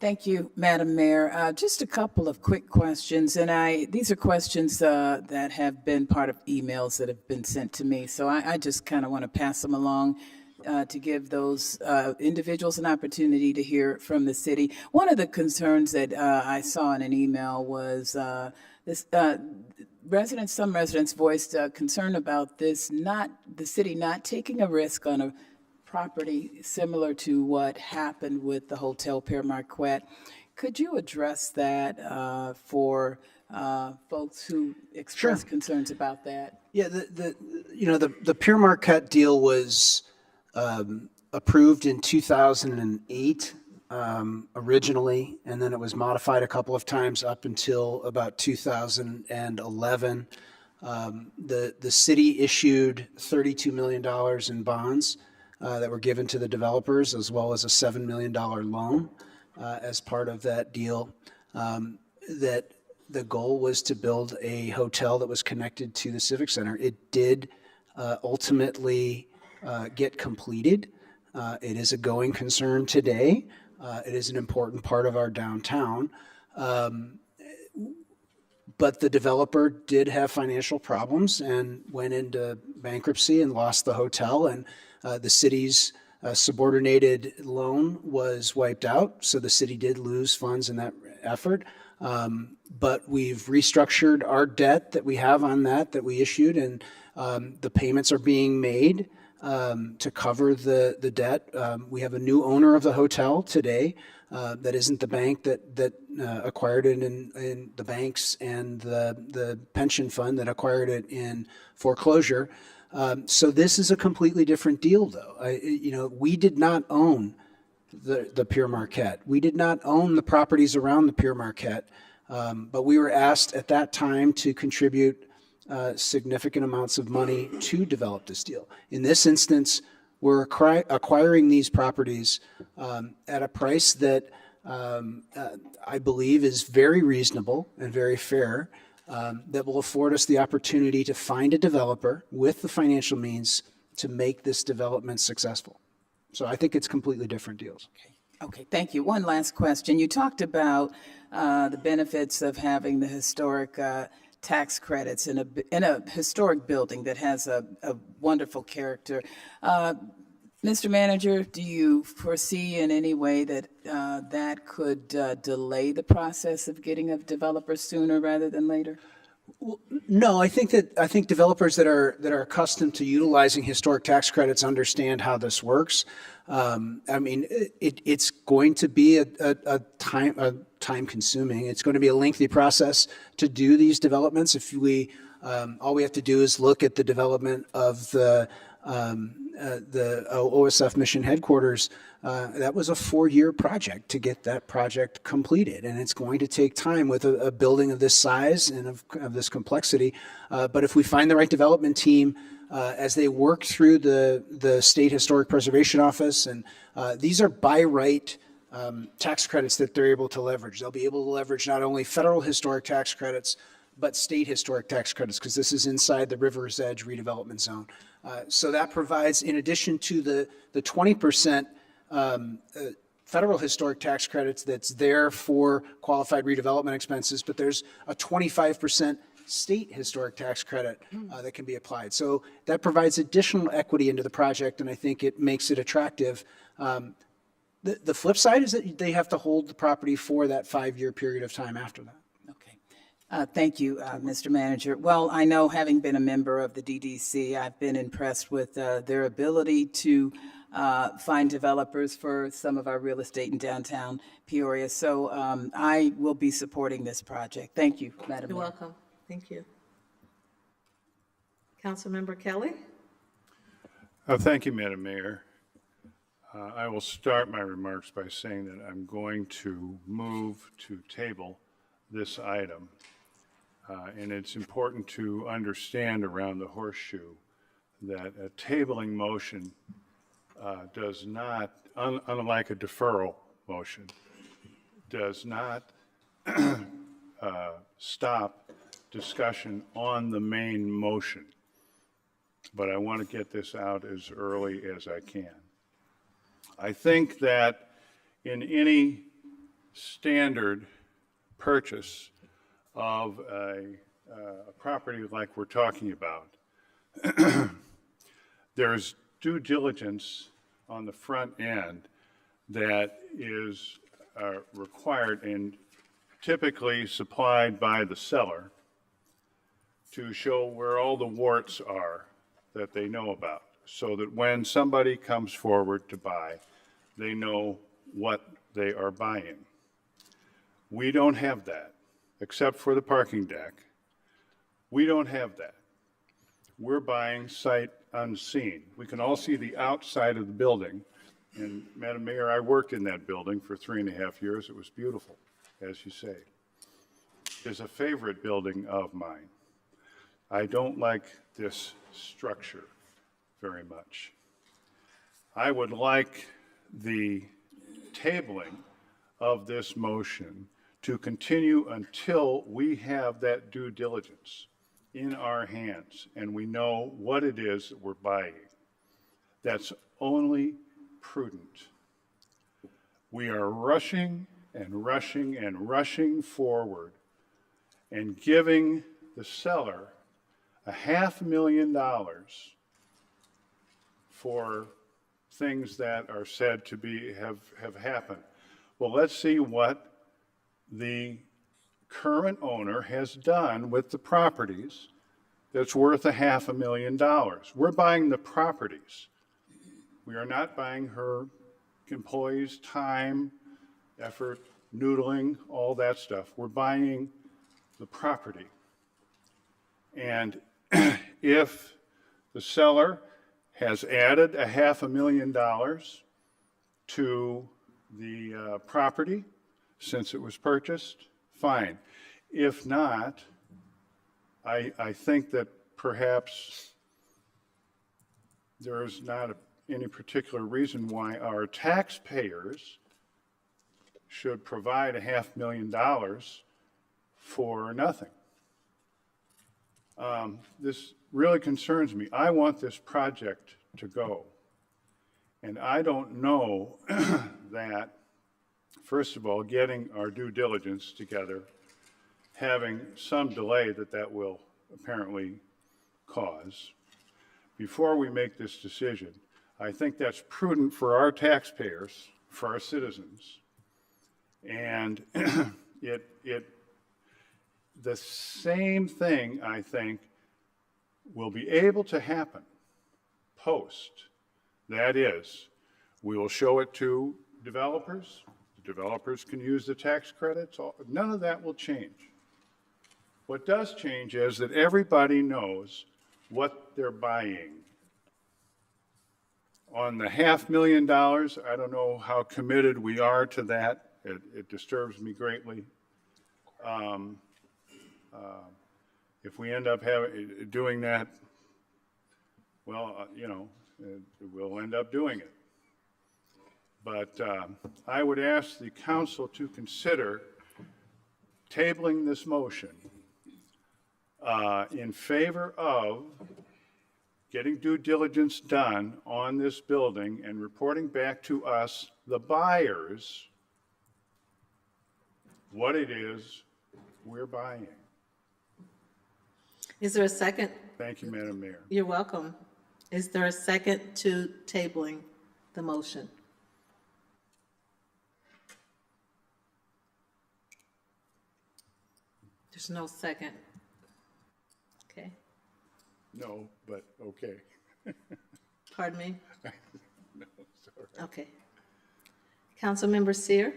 Thank you, Madam Mayor. Just a couple of quick questions, and these are questions that have been part of emails that have been sent to me, so I just kind of want to pass them along to give those individuals an opportunity to hear from the city. One of the concerns that I saw in an email was some residents voiced concern about the city not taking a risk on a property similar to what happened with the Hotel Père Marquette. Could you address that for folks who express concerns about that? Yeah, the Père Marquette deal was approved in 2008 originally, and then it was modified a couple of times up until about 2011. The city issued $32 million in bonds that were given to the developers, as well as a $7 million loan as part of that deal. That the goal was to build a hotel that was connected to the Civic Center. It did ultimately get completed. It is a going concern today. It is an important part of our downtown. But the developer did have financial problems and went into bankruptcy and lost the hotel, and the city's subordinated loan was wiped out, so the city did lose funds in that effort. But we've restructured our debt that we have on that we issued, and the payments are being made to cover the debt. We have a new owner of the hotel today. That isn't the bank that acquired it in the banks and the pension fund that acquired it in foreclosure. So this is a completely different deal, though. We did not own the Père Marquette. We did not own the properties around the Père Marquette, but we were asked at that time to contribute significant amounts of money to develop this deal. In this instance, we're acquiring these properties at a price that I believe is very reasonable and very fair, that will afford us the opportunity to find a developer with the financial means to make this development successful. So I think it's completely different deals. Okay, thank you. One last question. You talked about the benefits of having the historic tax credits in a historic building that has a wonderful character. Mr. Manager, do you foresee in any way that that could delay the process of getting a developer sooner rather than later? No, I think developers that are accustomed to utilizing historic tax credits understand how this works. It's going to be a time consuming. It's going to be a lengthy process to do these developments. If we All we have to do is look at the development of the OSF mission headquarters. That was a 4-year project to get that project completed, and it's going to take time with a building of this size and of this complexity. But if we find the right development team, as they work through the State Historic Preservation Office, and these are by right tax credits that they're able to leverage. They'll be able to leverage not only federal historic tax credits, but state historic tax credits, because this is inside the River's Edge redevelopment zone. So that provides, in addition to the 20% federal historic tax credits that's there for qualified redevelopment expenses, but there's a 25% state historic tax credit that can be applied. So that provides additional equity into the project, and I think it makes it attractive. The flip side is that they have to hold the property for that 5-year period of time after that. Okay. Thank you, Mr. Manager. Well, I know, having been a member of the DDC, I've been impressed with their ability to find developers for some of our real estate in downtown Peoria. So I will be supporting this project. Thank you, Madam You're Mayor. welcome. Thank you. Councilmember Kelly? Thank you, Madam Mayor. I will start my remarks by saying that I'm going to move to table this item. And it's important to understand around the horseshoe that a tabling motion does not, unlike a deferral motion, does not stop discussion on the main motion. But I want to get this out as early as I can. I think that in any standard purchase of a property like we're talking about, there's due diligence on the front end that is required and typically supplied by the seller to show where all the warts are that they know about, so that when somebody comes forward to buy, they know what they are buying. We don't have that, except for the parking deck. We don't have that. We're buying sight unseen. We can all see the outside of the building. And Madam Mayor, I worked in that building for 3.5 years. It was beautiful, as you say. It's a favorite building of mine. I don't like this structure very much. I would like the tabling of this motion to continue until we have that due diligence in our hands and we know what it is that we're buying. That's only prudent. We are rushing and rushing and rushing forward and giving the seller $500,000 for things that are said to be have happened. Well, let's see what the current owner has done with the properties that's worth $500,000. We're buying the properties. We are not buying her employees' time, effort, noodling, all that stuff. We're buying the property. And if the seller has added $500,000 to the property since it was purchased, fine. If not, I think that perhaps there is not any particular reason why our taxpayers should provide $500,000 for nothing. This really concerns me. I want this project to go. And I don't know that, first of all, getting our due diligence together, having some delay that will apparently cause. Before we make this decision, I think that's prudent for our taxpayers, for our citizens. And the same thing, I think, will be able to happen post. That is, we will show it to developers. The developers can use the tax credits. None of that will change. What does change is that everybody knows what they're buying. On the $500,000, I don't know how committed we are to that. It disturbs me greatly. If we end up doing that, well, we'll end up doing it. But I would ask the council to consider tabling this motion in favor of getting due diligence done on this building and reporting back to us, the buyers, what it is we're buying. Is there a second? Thank you, Madam Mayor. You're welcome. Is there a second to tabling the motion? There's no second. Okay. No, but okay. Pardon me? No, sorry. Okay. Councilmember Seer?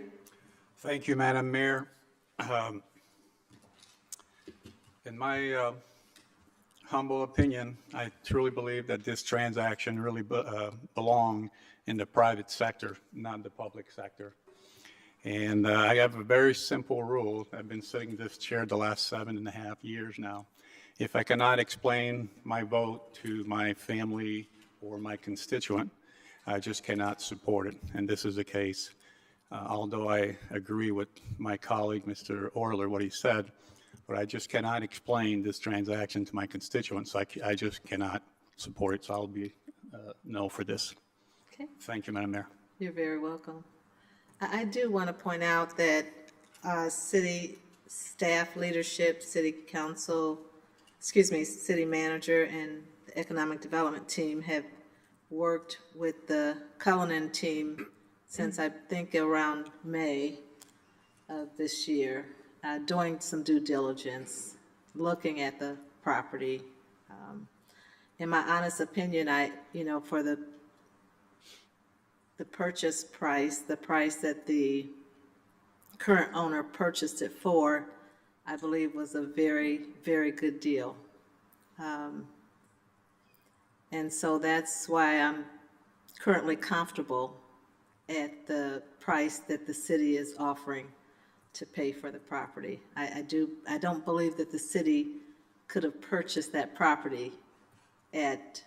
Thank you, Madam Mayor. In my humble opinion, I truly believe that this transaction really belongs in the private sector, not the public sector. And I have a very simple rule. I've been sitting in this chair the last 7.5 years now. If I cannot explain my vote to my family or my constituent, I just cannot support it. And this is the case. Although I agree with my colleague, Mr. Orler, what he said, but I just cannot explain this transaction to my constituents. I just cannot support it, so I'll be no for this. Okay. Thank you, Madam Mayor. You're very welcome. I do want to point out that city staff leadership, city manager and the economic development team have worked with the Cullinan team since I think around May of this year, doing some due diligence, looking at the property. In my honest opinion, for the purchase price, the price that the current owner purchased it for, I believe was a very, very good deal. And so that's why I'm currently comfortable at the price that the city is offering to pay for the property. I don't believe that the city could have purchased that property at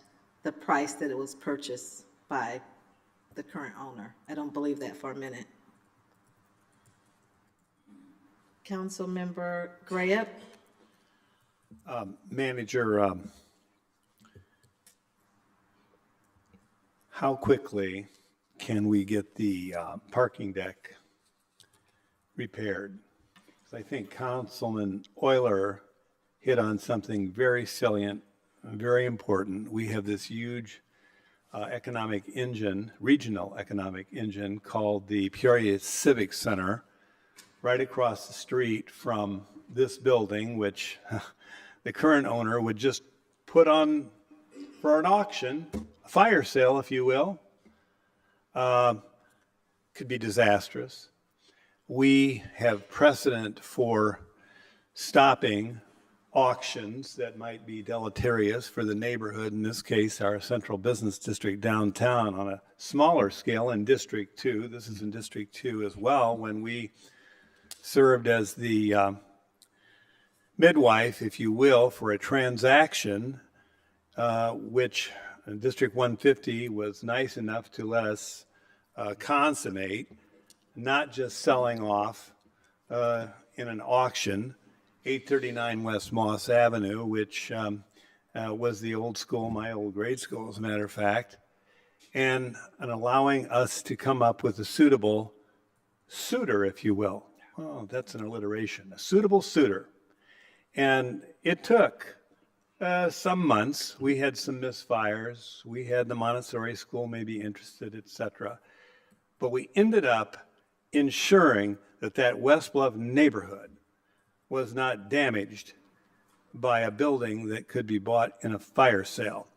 the price that it was purchased by the current owner. I don't believe that for a minute. Councilmember Graham? Manager, how quickly can we get the parking deck repaired? 'Cause I think Councilman Euler hit on something very salient, very important. We have this huge economic engine, regional economic engine called the Peoria Civic Center, right across the street from this building, which the current owner would just put on for an auction, a fire sale, if you will. Could be disastrous. We have precedent for stopping auctions that might be deleterious for the neighborhood, in this case, our central business district downtown on a smaller scale in District 2. This is in District 2 as well, when we served as the midwife, if you will, for a transaction which District 150 was nice enough to let us consummate, not just selling off in an auction, 839 West Moss Avenue, which was the old school, my old grade school, as a matter of fact, and allowing us to come up with a suitable suitor, if you will. Oh, that's an alliteration, a suitable suitor. And it took some months. We had some misfires. We had the Montessori school maybe interested, et cetera. But we ended up ensuring that that West Bluff neighborhood was not damaged by a building that could be bought in a fire sale.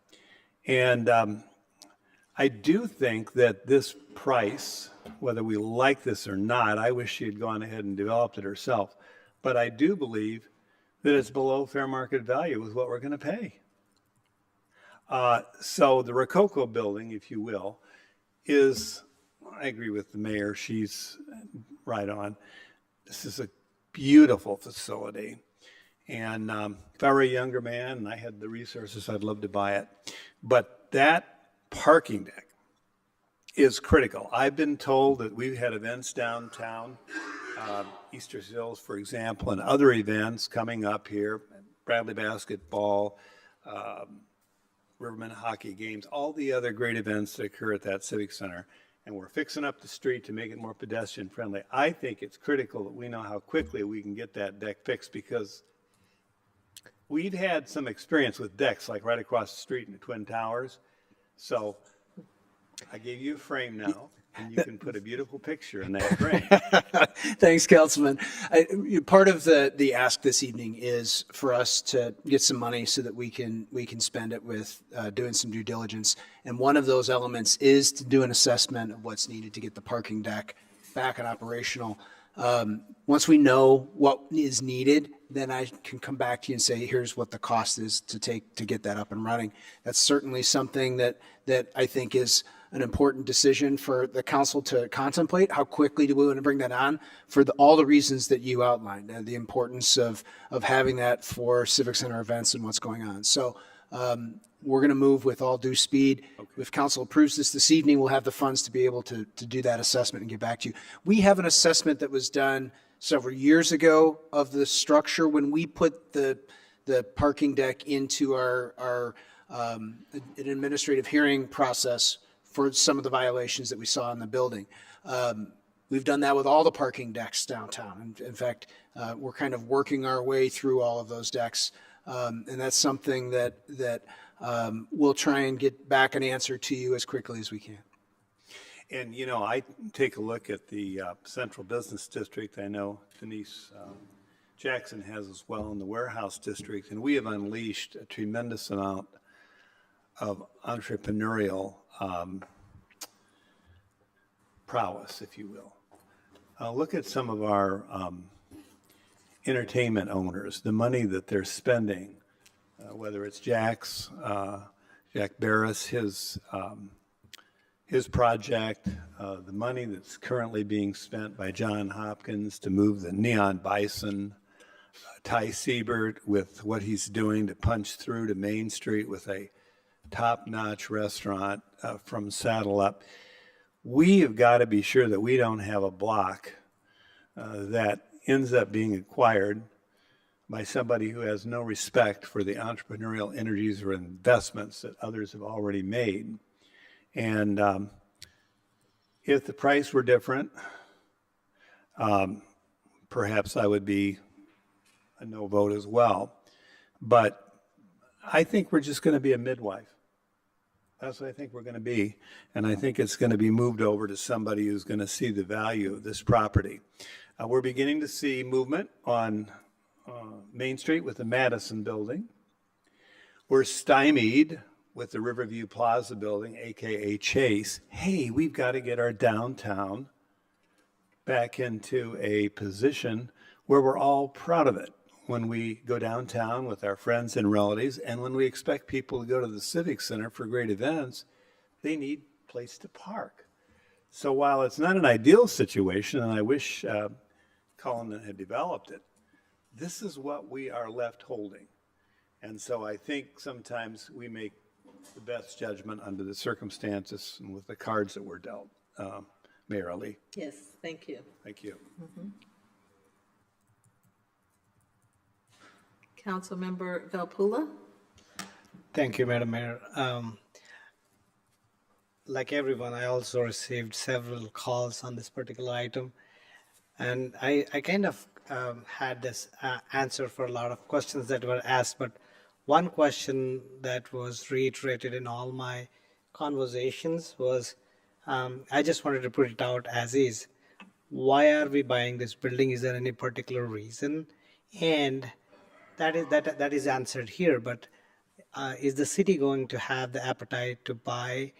And I do think that this price, whether we like this or not, I wish she had gone ahead and developed it herself, but I do believe that it's below fair market value with what we're going to pay. So the Rococo building, if you will, is, I agree with the mayor, she's right on. This is a beautiful facility. And if I were a younger man and I had the resources, I'd love to buy it. But that parking deck is critical. I've been told that we've had events downtown, Easter Hills, for example, and other events coming up here, Bradley basketball, Riverman hockey games, all the other great events that occur at that Civic Center. And we're fixing up the street to make it more pedestrian friendly. I think it's critical that we know how quickly we can get that deck fixed, because we've had some experience with decks like right across the street in the Twin Towers. So I gave you a frame now, and you can put a beautiful picture in that frame. Thanks, Councilman. Part of the ask this evening is for us to get some money so that we can spend it with doing some due diligence. And one of those elements is to do an assessment of what's needed to get the parking deck back and operational. Once we know what is needed, then I can come back to you and say, here's what the cost is to get that up and running. That's certainly something that I think is an important decision for the council to contemplate. How quickly do we want to bring that on for all the reasons that you outlined, and the importance of having that for Civic Center events and what's going on. So we're going to move with all due speed. Okay. If council approves this evening, we'll have the funds to be able to do that assessment and get back to you. We have an assessment that was done several years ago of the structure when we put the parking deck into our an administrative hearing process for some of the violations that we saw in the building. We've done that with all the parking decks downtown. In fact, we're kind of working our way through all of those decks. And that's something that we'll try and get back an answer to you as quickly as we can. And, you know, I take a look at the Central Business District. I know Denise Jackson has as well in the Warehouse District. And we have unleashed a tremendous amount of entrepreneurial prowess, if you will. Look at some of our entertainment owners, the money that they're spending, whether it's Jack Barris, his project, the money that's currently being spent by John Hopkins to move the Neon Bison, Ty Siebert with what he's doing to punch through to Main Street with a top-notch restaurant from Saddle Up. We have got to be sure that we don't have a block that ends up being acquired by somebody who has no respect for the entrepreneurial energies or investments that others have already made. And if the price were different, perhaps I would be a no vote as well. But I think we're just going to be a midwife. That's what I think we're going to be. And I think it's going to be moved over to somebody who's going to see the value of this property. We're beginning to see movement on Main Street with the Madison building. We're stymied with the Riverview Plaza building, AKA Chase. Hey, we've got to get our downtown back into a position where we're all proud of it. When we go downtown with our friends and relatives, and when we expect people to go to the Civic Center for great events, they need a place to park. So while it's not an ideal situation, and I wish Colin had developed it, this is what we are left holding. And so I think sometimes we make the best judgment under the circumstances and with the cards that were dealt. Mayor Ali. Yes, thank you. Thank you. Councilmember Velpula. Thank you, Madam Mayor. Like everyone, I also received several calls on this particular item. And I kind of had this answer for a lot of questions that were asked, but one question that was reiterated in all my conversations was, I just wanted to put it out as is. Why are we buying this building? Is there any particular reason? And that is answered here, but is the city going to have the appetite to buy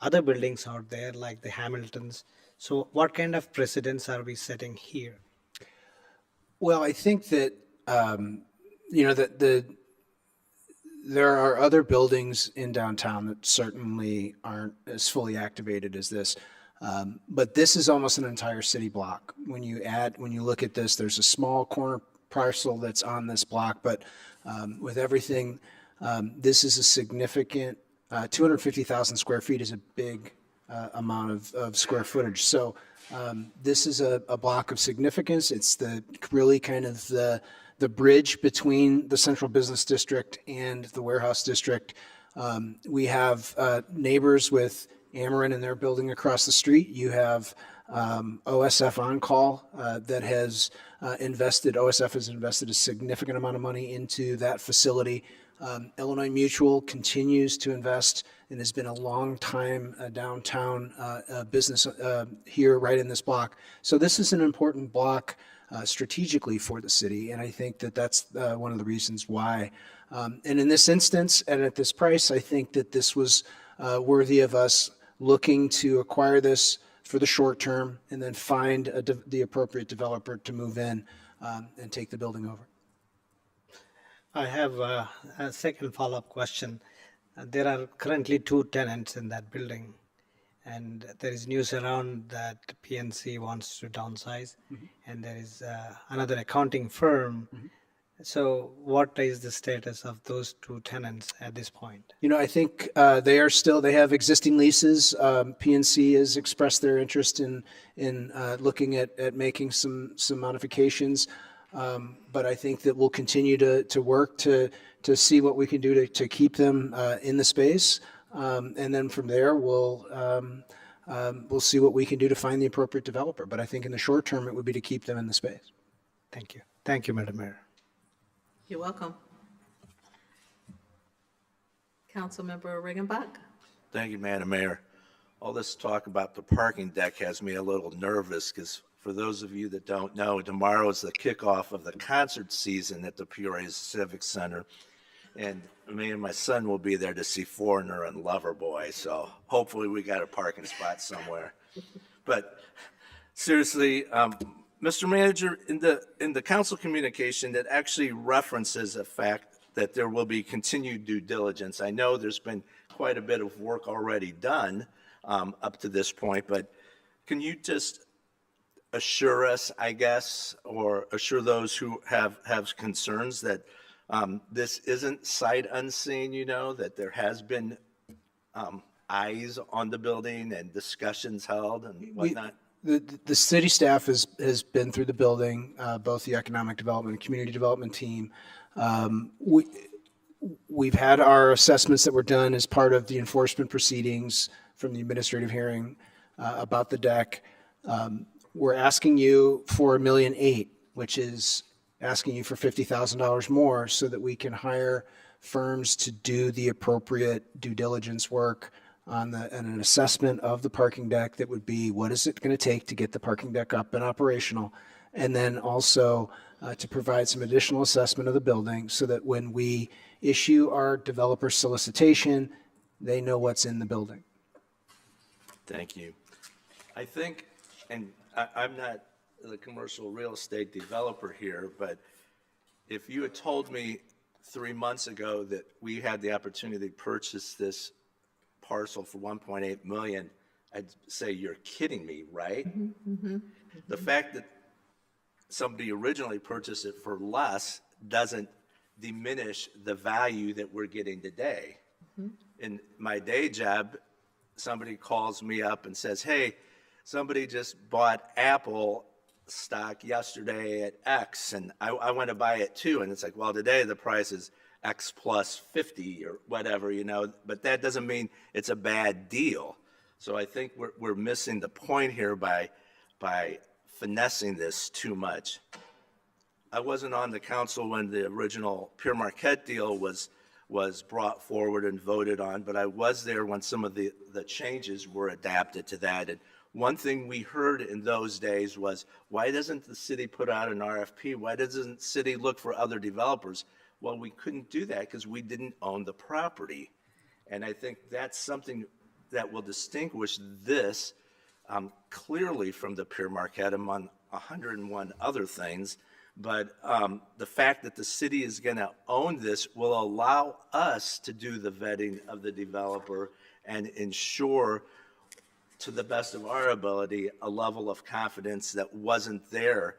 other buildings out there like the Hamiltons? So what kind of precedents are we setting here? Well, I think that you know, there are other buildings in downtown that certainly aren't as fully activated as this. But this is almost an entire city block. When you look at this, there's a small corner parcel that's on this block, but with everything, this is a significant, 250,000 square feet is a big amount of square footage. So this is a block of significance. It's really kind of the bridge between the central business district and the warehouse district. We have neighbors with Ameren in their building across the street. You have OSF On Call that has OSF has invested a significant amount of money into that facility. Illinois Mutual continues to invest and has been a long time downtown business here right in this block. So this is an important block strategically for the city, and I think that that's one of the reasons why. And in this instance and at this price, I think that this was worthy of us looking to acquire this for the short term and then find the appropriate developer to move in and take the building over. I have a second follow-up question. There are currently 2 tenants in that building, and there is news around that PNC wants to downsize, and there is another accounting firm. So what is the status of those 2 tenants at this point? You know, I think they have existing leases. PNC has expressed their interest in looking at making some modifications. But I think that we'll continue to work to see what we can do to keep them in the space. And then from there, we'll see what we can do to find the appropriate developer. But I think in the short term, it would be to keep them in the space. Thank you. Thank you, Madam Mayor. You're welcome. Councilmember Riggenbach. Thank you, Madam Mayor. All this talk about the parking deck has me a little nervous because for those of you that don't know, tomorrow is the kickoff of the concert season at the Peoria Civic Center. And me and my son will be there to see Foreigner and Loverboy. So hopefully we got a parking spot somewhere. But seriously, Mr. Manager, in the council communication that actually references the fact that there will be continued due diligence. I know there's been quite a bit of work already done up to this point, but can you just assure us, I guess, or assure those who have concerns that this isn't sight unseen, you know, that there has been eyes on the building and discussions held and whatnot? The city staff has been through the building, both the economic development and community development team. We've had our assessments that were done as part of the enforcement proceedings from the administrative hearing about the deck. We're asking you for $1.8 million, which is asking you for $50,000 more so that we can hire firms to do the appropriate due diligence work on an assessment of the parking deck that would be what is it going to take to get the parking deck up and operational, and then also to provide some additional assessment of the building so that when we issue our developer solicitation, they know what's in the building. Thank you. I think, and I'm not the commercial real estate developer here, but if you had told me 3 months ago that we had the opportunity to purchase this parcel for $1.8 million, I'd say you're kidding me, right? The fact that somebody originally purchased it for less doesn't diminish the value that we're getting today. In my day job, somebody calls me up and says, hey, somebody just bought Apple stock yesterday at X, and I want to buy it too. And it's like, well, today the price is X plus 50 or whatever, you know, but that doesn't mean it's a bad deal. So I think we're missing the point here by finessing this too much. I wasn't on the council when the original Pure Marquette deal was brought forward and voted on, but I was there when some of the changes were adapted to that. And one thing we heard in those days was, why doesn't the city put out an RFP? Why doesn't the city look for other developers? Well, we couldn't do that because we didn't own the property. And I think that's something that will distinguish this clearly from the Pure Marquette among 101 other things. But the fact that the city is going to own this will allow us to do the vetting of the developer and ensure, to the best of our ability, a level of confidence that wasn't there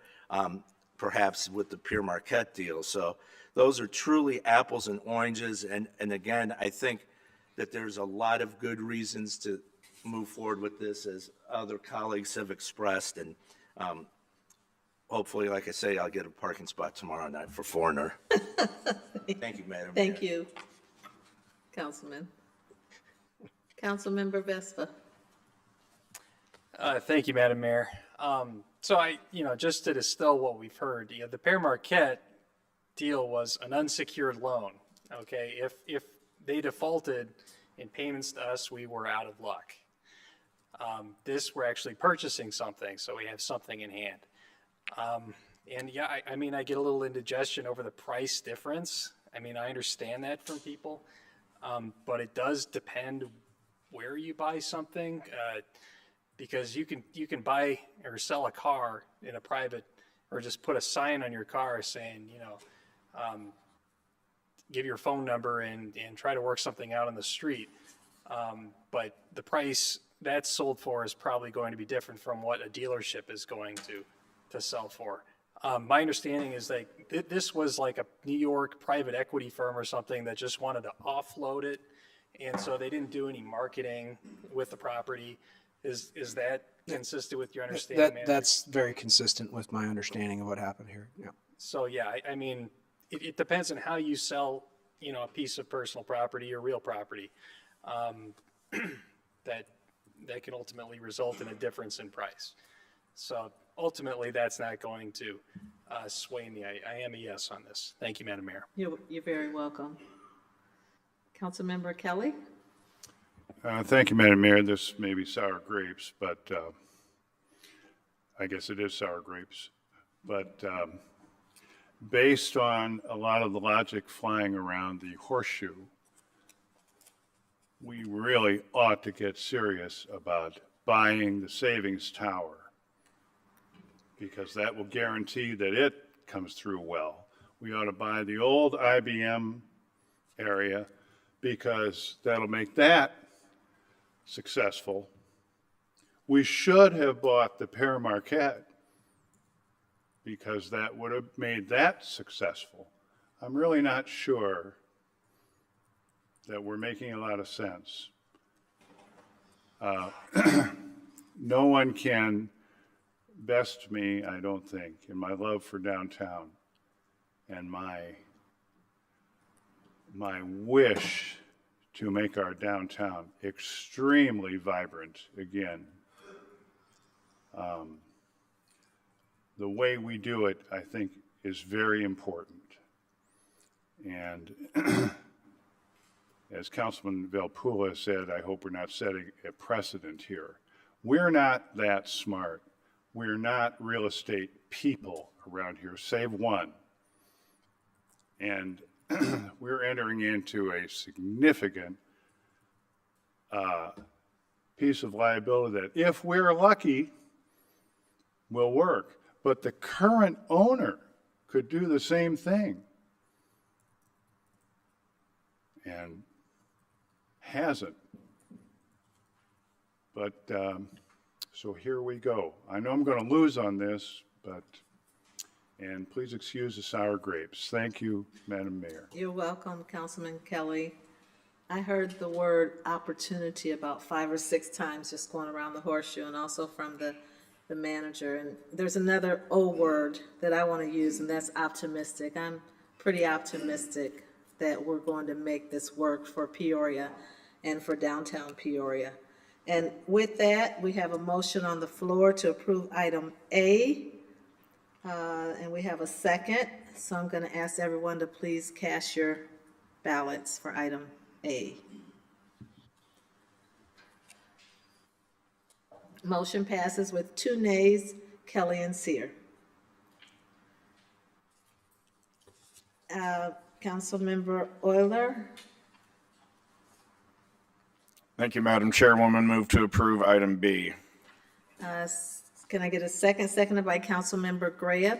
perhaps with the Pure Marquette deal. So those are truly apples and oranges. And again, I think that there's a lot of good reasons to move forward with this, as other colleagues have expressed. And hopefully, like I say, I'll get a parking spot tomorrow night for Foreigner. Thank you, Madam Mayor. Thank you, Councilman. Councilmember Vespa. Thank you, Madam Mayor. So just to distill what we've heard, the Pere Marquette deal was an unsecured loan. Okay, if they defaulted in payments to us, we were out of luck. This, we're actually purchasing something, so we have something in hand. And yeah, I get a little indigestion over the price difference. I understand that from people, but it does depend where you buy something, because you can buy or sell a car in a private, or just put a sign on your car saying, give your phone number and try to work something out on the street. But the price that's sold for is probably going to be different from what a dealership is going to sell for. My understanding is that this was like a New York private equity firm or something that just wanted to offload it, and so they didn't do any marketing with the property. Is that consistent with your understanding, Manager? That's very consistent with my understanding of what happened here. Yeah. So yeah, it depends on how you sell, a piece of personal property or real property. That can ultimately result in a difference in price. So ultimately, that's not going to sway me. I am a yes on this. Thank you, Madam Mayor. You're very welcome. Councilmember Kelly? Thank you, Madam Mayor. This may be sour grapes, but I guess it is sour grapes. But based on a lot of the logic flying around the horseshoe, we really ought to get serious about buying the savings tower, because that will guarantee that it comes through well. We ought to buy the old IBM area, because that'll make that successful. We should have bought the Pere Marquette, because that would have made that successful. I'm really not sure that we're making a lot of sense. No one can best me, I don't think, in my love for downtown and my wish to make our downtown extremely vibrant again. The way we do it, I think, is very important. And as Councilman Velpula said, I hope we're not setting a precedent here. We're not that smart. We're not real estate people around here, save one. And we're entering into a significant piece of liability that, if we're lucky, will work. But the current owner could do the same thing and hasn't. But so here we go. I know I'm going to lose on this, and please excuse the sour grapes. Thank you, Madam Mayor. You're welcome, Councilman Kelly. I heard the word opportunity about 5 or 6 times just going around the horseshoe, and also from the manager. And there's another O word that I want to use, and that's optimistic. I'm pretty optimistic that we're going to make this work for Peoria and for downtown Peoria. And with that, we have a motion on the floor to approve item A, and we have a second. So I'm going to ask everyone to please cast your ballots for item A. Motion passes with 2 nays, Kelly and Sear. Councilmember Euler? Thank you, Madam Chairwoman. Move to approve item B. Can I get a second? Seconded by Councilmember Graham.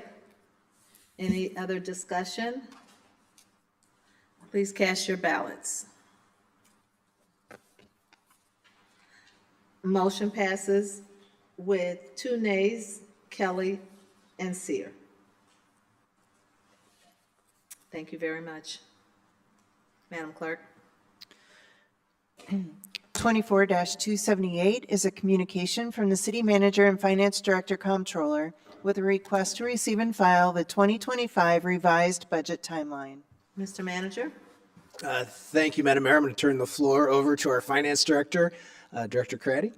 Any other discussion? Please cast your ballots. Motion passes with 2 nays, Kelly and Seer. Thank you very much. Madam Clerk. 24-278 is a communication from the City Manager and Finance Director Comptroller with a request to receive and file the 2025 revised budget timeline. Mr. Manager. Thank you, Madam Mayor. I'm going to turn the floor over to our Finance Director, Director Prairie.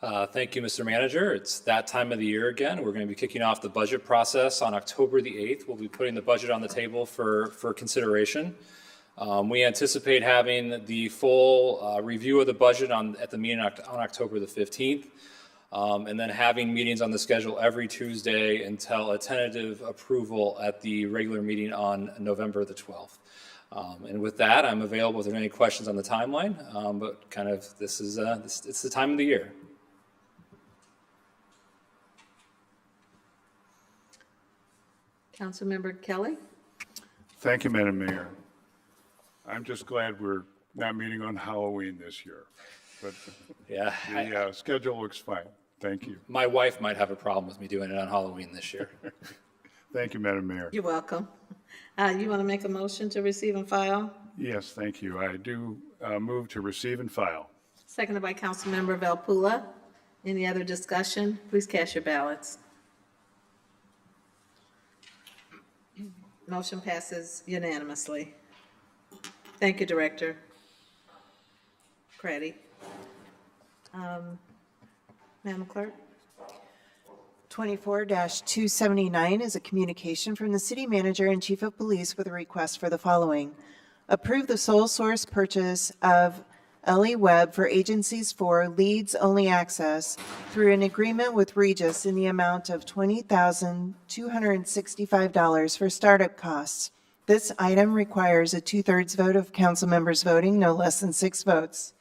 Thank you, Mr. Manager. It's that time of the year again. We're going to be kicking off the budget process on October the 8th. We'll be putting the budget on the table for consideration. We anticipate having the full review of the budget at the meeting on October the 15th, and then having meetings on the schedule every Tuesday until a tentative approval at the regular meeting on November the 12th. And with that, I'm available if there are any questions on the timeline, but kind of it's the time of the year. Councilmember Kelly. Thank you, Madam Mayor. I'm just glad we're not meeting on Halloween this year, but Yeah, the schedule looks fine. Thank you. my wife might have a problem with me doing it on Halloween this year. Thank you, Madam Mayor. You're welcome. You want to make a motion to receive and file? Yes, thank you. I do move to receive and file. Seconded by Councilmember Valpula. Any other discussion? Please cast your ballots. Motion passes unanimously. Thank you, Director Prairie. Madam Clerk. 24-279 is a communication from the City Manager and Chief of Police with a request for the following. Approve the sole source purchase of LE Web for agencies for leads-only access through an agreement with Regis in the amount of $20,265 for startup costs. This item requires a 2/3 vote of council members voting, no less than 6 votes.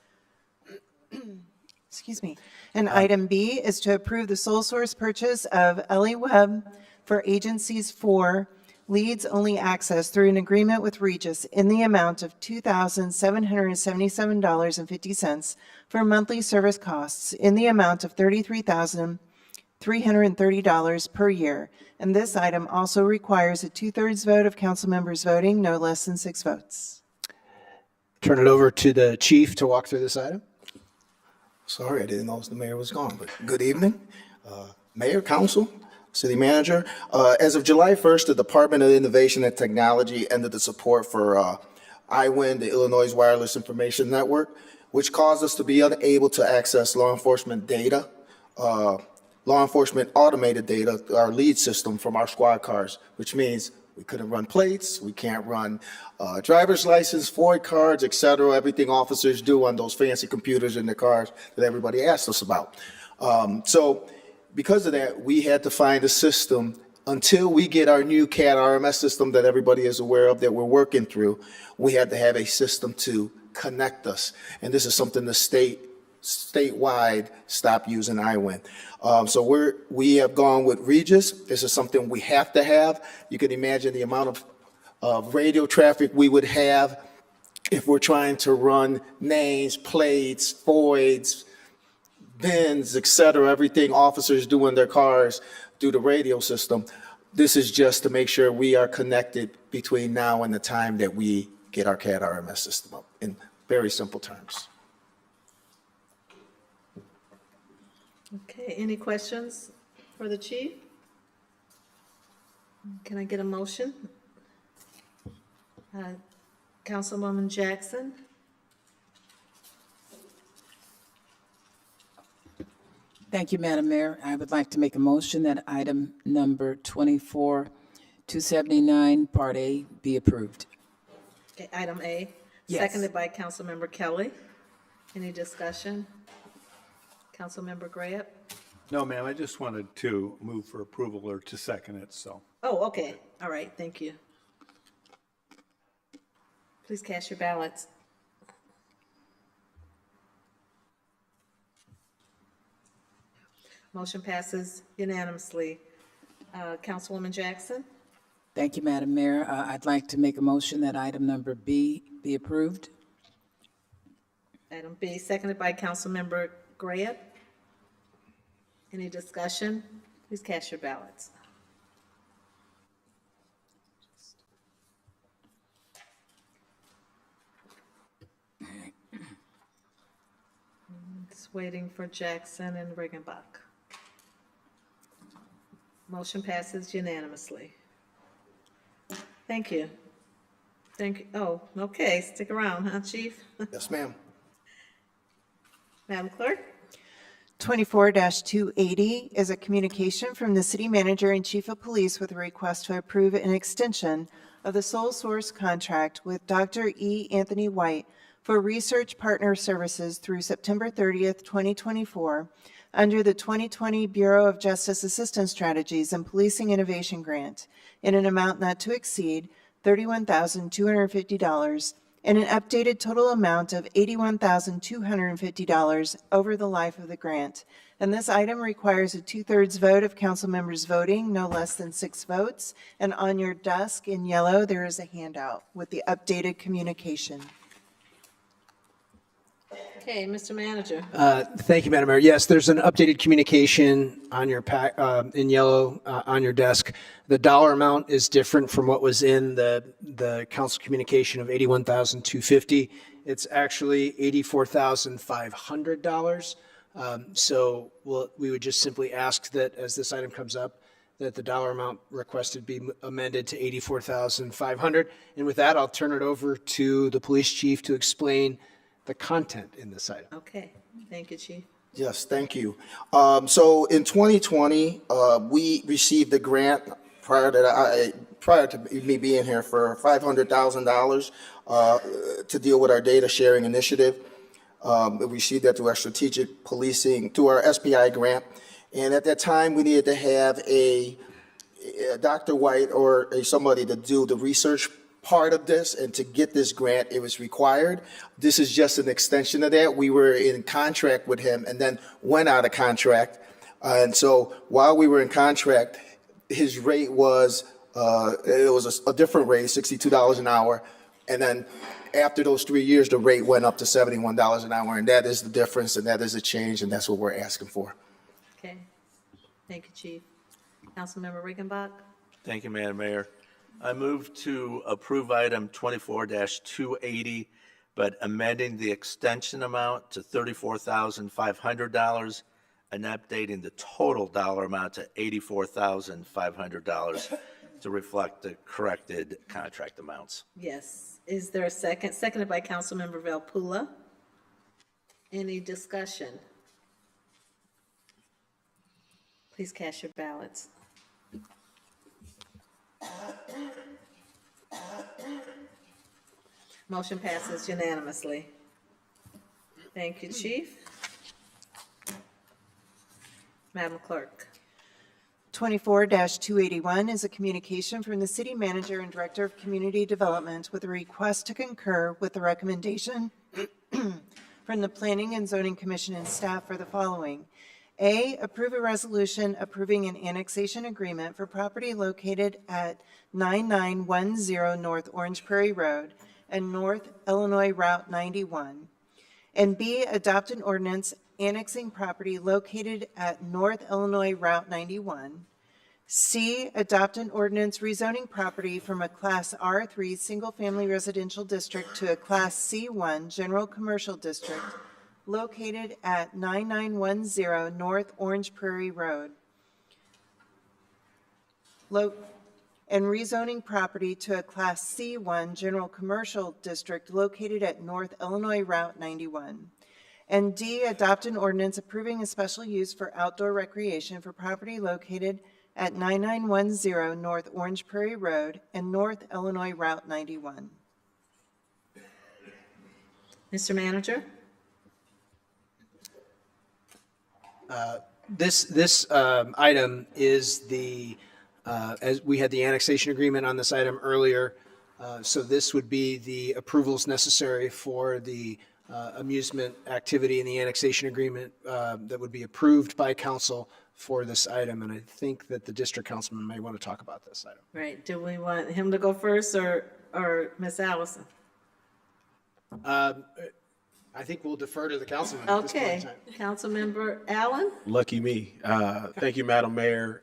Excuse me. And item B is to approve the sole source purchase of LE Web for agencies for leads-only access through an agreement with Regis in the amount of $2,777.50 for monthly service costs in the amount of $33,330 per year. And this item also requires a 2/3 vote of council members voting, no less than 6 votes. Turn it over to the chief to walk through this item. Sorry, I didn't know the mayor was gone, but good evening. Mayor, council, city manager. As of July 1st, the Department of Innovation and Technology ended the support for IWIN, the Illinois Wireless Information Network, which caused us to be unable to access law enforcement data, law enforcement automated data, our lead system from our squad cars, which means we couldn't run plates, we can't run driver's license, FOID cards, et cetera, everything officers do on those fancy computers in the cars that everybody asked us about. So because of that, we had to find a system until we get our new CAD RMS system that everybody is aware of that we're working through. We had to have a system to connect us. And this is something the statewide stopped using IWIN. So we have gone with Regis. This is something we have to have. You can imagine the amount of radio traffic we would have if we're trying to run names, plates, FOIDs, VINs, et cetera, everything officers do in their cars through the radio system. This is just to make sure we are connected between now and the time that we get our CAD RMS system up, in very simple terms. Okay, any questions for the chief? Can I get a motion? Councilwoman Jackson. Thank you, Madam Mayor. I would like to make a motion that item number 24-279, Part A, be approved. Okay, item A. Yes. Seconded by Councilmember Kelly. Any discussion? Councilmember Graham? No, ma'am, I just wanted to move for approval or to second it, so. Oh, okay. All right, thank you. Please cast your ballots. Motion passes unanimously. Councilwoman Jackson? Thank you, Madam Mayor. I'd like to make a motion that item number B be approved. Item B, seconded by Councilmember Graham. Any discussion? Please cast your ballots. Just waiting for Jackson and Riggenbach. Motion passes unanimously. Thank you. Thank you. Oh, okay, stick around, huh, Chief? Yes, ma'am. Madam Clerk? 24-280 is a communication from the City Manager and Chief of Police with a request to approve an extension of the sole source contract with Dr. E. Anthony White for research partner services through September 30th, 2024, under the 2020 Bureau of Justice Assistance Strategies and Policing Innovation Grant in an amount not to exceed $31,250 and an updated total amount of $81,250 over the life of the grant. And this item requires a 2/3 vote of council members voting, no less than 6 votes. And on your desk in yellow, there is a handout with the updated communication. Okay, Mr. Manager. Thank you, Madam Mayor. Yes, there's an updated communication on your pack, in yellow on your desk. The dollar amount is different from what was in the council communication of $81,250. It's actually $84,500. So we would just simply ask that as this item comes up, that the dollar amount requested be amended to $84,500. And with that, I'll turn it over to the police chief to explain the content in this item. Okay, thank you, Chief. Yes, thank you. So in 2020, we received a grant prior to me being here for $500,000 to deal with our data sharing initiative. We received that through our strategic policing, through our SPI grant. And at that time, we needed to have a Dr. White or somebody to do the research part of this, and to get this grant, it was required. This is just an extension of that. We were in contract with him and then went out of contract. And so while we were in contract, his rate was, it was a different rate, $62 an hour. And then after those 3 years, the rate went up to $71 an hour. And that is the difference, and that is a change, and that's what we're asking for. Okay, thank you, Chief. Councilmember Riggenbach? Thank you, Madam Mayor. I move to approve item 24-280, but amending the extension amount to $34,500 and updating the total dollar amount to $84,500 to reflect the corrected contract amounts. Yes. Is there a second? Seconded by Councilmember Valpula. Any discussion? Please cast your ballots. Motion passes unanimously. Thank you, Chief. Madam Clerk. 24-281 is a communication from the City Manager and Director of Community Development with a request to concur with the recommendation from the Planning and Zoning Commission and staff for the following. A, approve a resolution approving an annexation agreement for property located at 9910 North Orange Prairie Road and North Illinois Route 91. And B, adopt an ordinance annexing property located at North Illinois Route 91. C, adopt an ordinance rezoning property from a Class R3 single-family residential district to a Class C1 general commercial district located at 9910 North Orange Prairie Road. And rezoning property to a Class C1 general commercial district located at North Illinois Route 91. And D, adopt an ordinance approving a special use for outdoor recreation for property located at 9910 North Orange Prairie Road and North Illinois Route 91. Mr. Manager? This item is the, as we had the annexation agreement on this item earlier, so this would be the approvals necessary for the amusement activity in the annexation agreement that would be approved by council for this item, and I think that the district councilman may want to talk about this item. Right, do we want him to go first or Ms. Allison? I think we'll defer to the councilman at this point in Okay, time. Councilmember Allen? Lucky me. Thank you, Madam Mayor.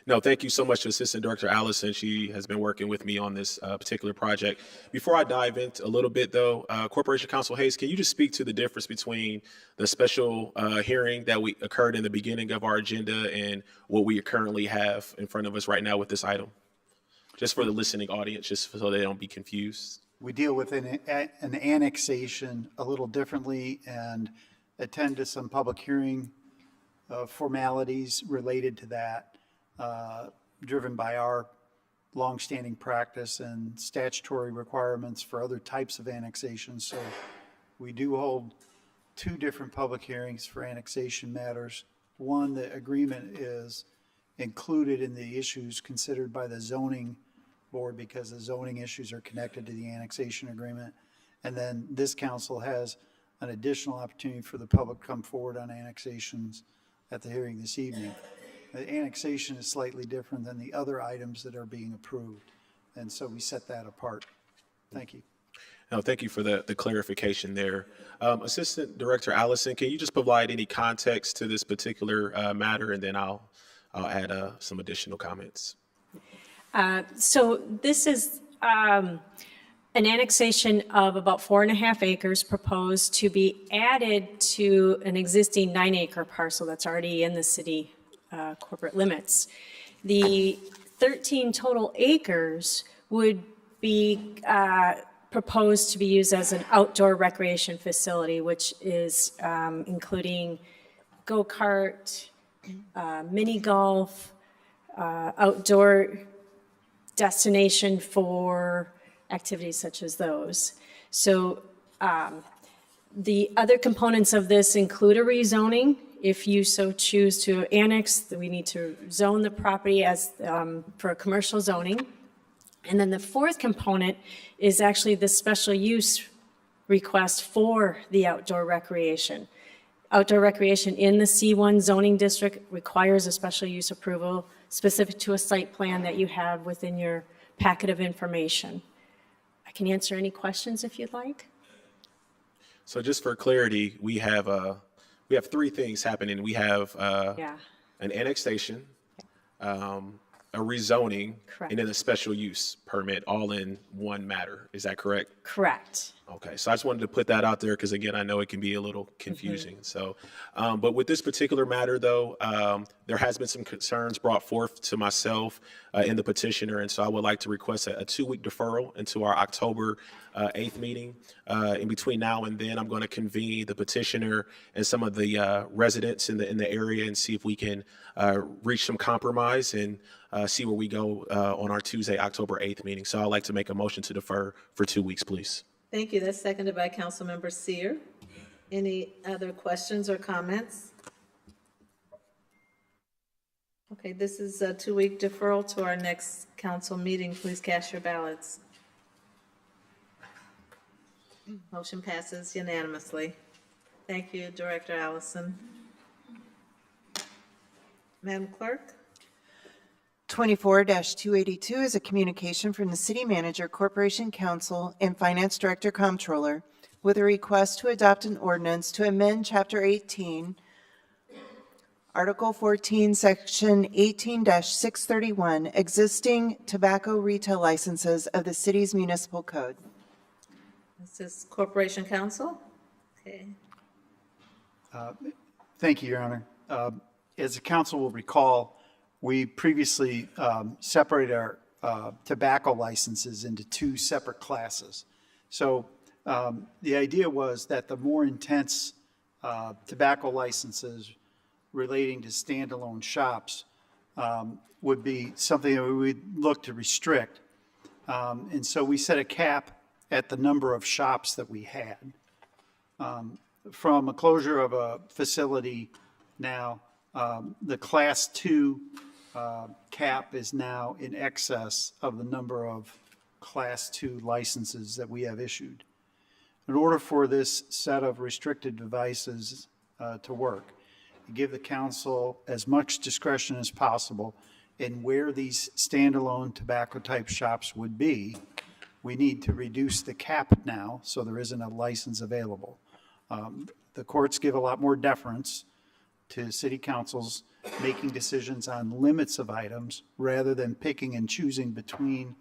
No, thank you so much to Assistant Director Allison. She has been working with me on this particular project. Before I dive into a little bit, though, Corporation Counsel Hayes, can you just speak to the difference between the special hearing that we occurred in the beginning of our agenda and what we currently have in front of us right now with this item? Just for the listening audience, just so they don't be confused. We deal with an annexation a little differently and attend to some public hearing formalities related to that, driven by our longstanding practice and statutory requirements for other types of annexations. So we do hold two different public hearings for annexation matters. One, the agreement is included in the issues considered by the zoning board because the zoning issues are connected to the annexation agreement. And then this council has an additional opportunity for the public to come forward on annexations at the hearing this evening. The annexation is slightly different than the other items that are being approved. And so we set that apart. Thank you. No, thank you for the clarification there. Assistant Director Allison, can you just provide any context to this particular matter, and then I'll add some additional comments. So this is an annexation of about 4.5 acres proposed to be added to an existing 9-acre parcel that's already in the city corporate limits. The 13 total acres would be proposed to be used as an outdoor recreation facility, which is including go-kart, mini golf, outdoor destination for activities such as those. So the other components of this include a rezoning. If you so choose to annex, we need to zone the property as for a commercial zoning. And then the fourth component is actually the special use request for the outdoor recreation. Outdoor recreation in the C1 zoning district requires a special use approval specific to a site plan that you have within your packet of information. I can answer any questions if you'd like. So just for clarity, we have three things happening. We have an annexation, a rezoning, Correct. and then a special use permit, all in one matter. Is that correct? Correct. Okay, so I just wanted to put that out there because, again, I know it can be a little confusing. So, but with this particular matter, though, there has been some concerns brought forth to myself in the petitioner, and so I would like to request a 2-week deferral into our October 8th meeting. In between now and then, I'm going to convene the petitioner and some of the residents in the area and see if we can reach some compromise and see where we go on our Tuesday, October 8th meeting. So I'd like to make a motion to defer for 2 weeks, please. Thank you. That's seconded by Councilmember Seer. Any other questions or comments? Okay, this is a 2-week deferral to our next council meeting. Please cast your ballots. Motion passes unanimously. Thank you, Director Allison. Madam Clerk? 24-282 is a communication from the City Manager, Corporation Counsel, and Finance Director Comptroller with a request to adopt an ordinance to amend Chapter 18, Article 14, Section 18-631, existing tobacco retail licenses of the city's municipal code. This is Corporation Counsel. Okay. Thank you, Your Honor. As the council will recall, we previously separated our tobacco licenses into 2 separate classes. So the idea was that the more intense tobacco licenses relating to standalone shops would be something that we would look to restrict. And so we set a cap at the number of shops that we had. From a closure of a facility now, the Class 2 cap is now in excess of the number of Class 2 licenses that we have issued. In order for this set of restricted devices to work, give the council as much discretion as possible in where these standalone tobacco-type shops would be. We need to reduce the cap now, so there isn't a license available. The courts give a lot more deference to city councils making decisions on limits of items rather than picking and choosing between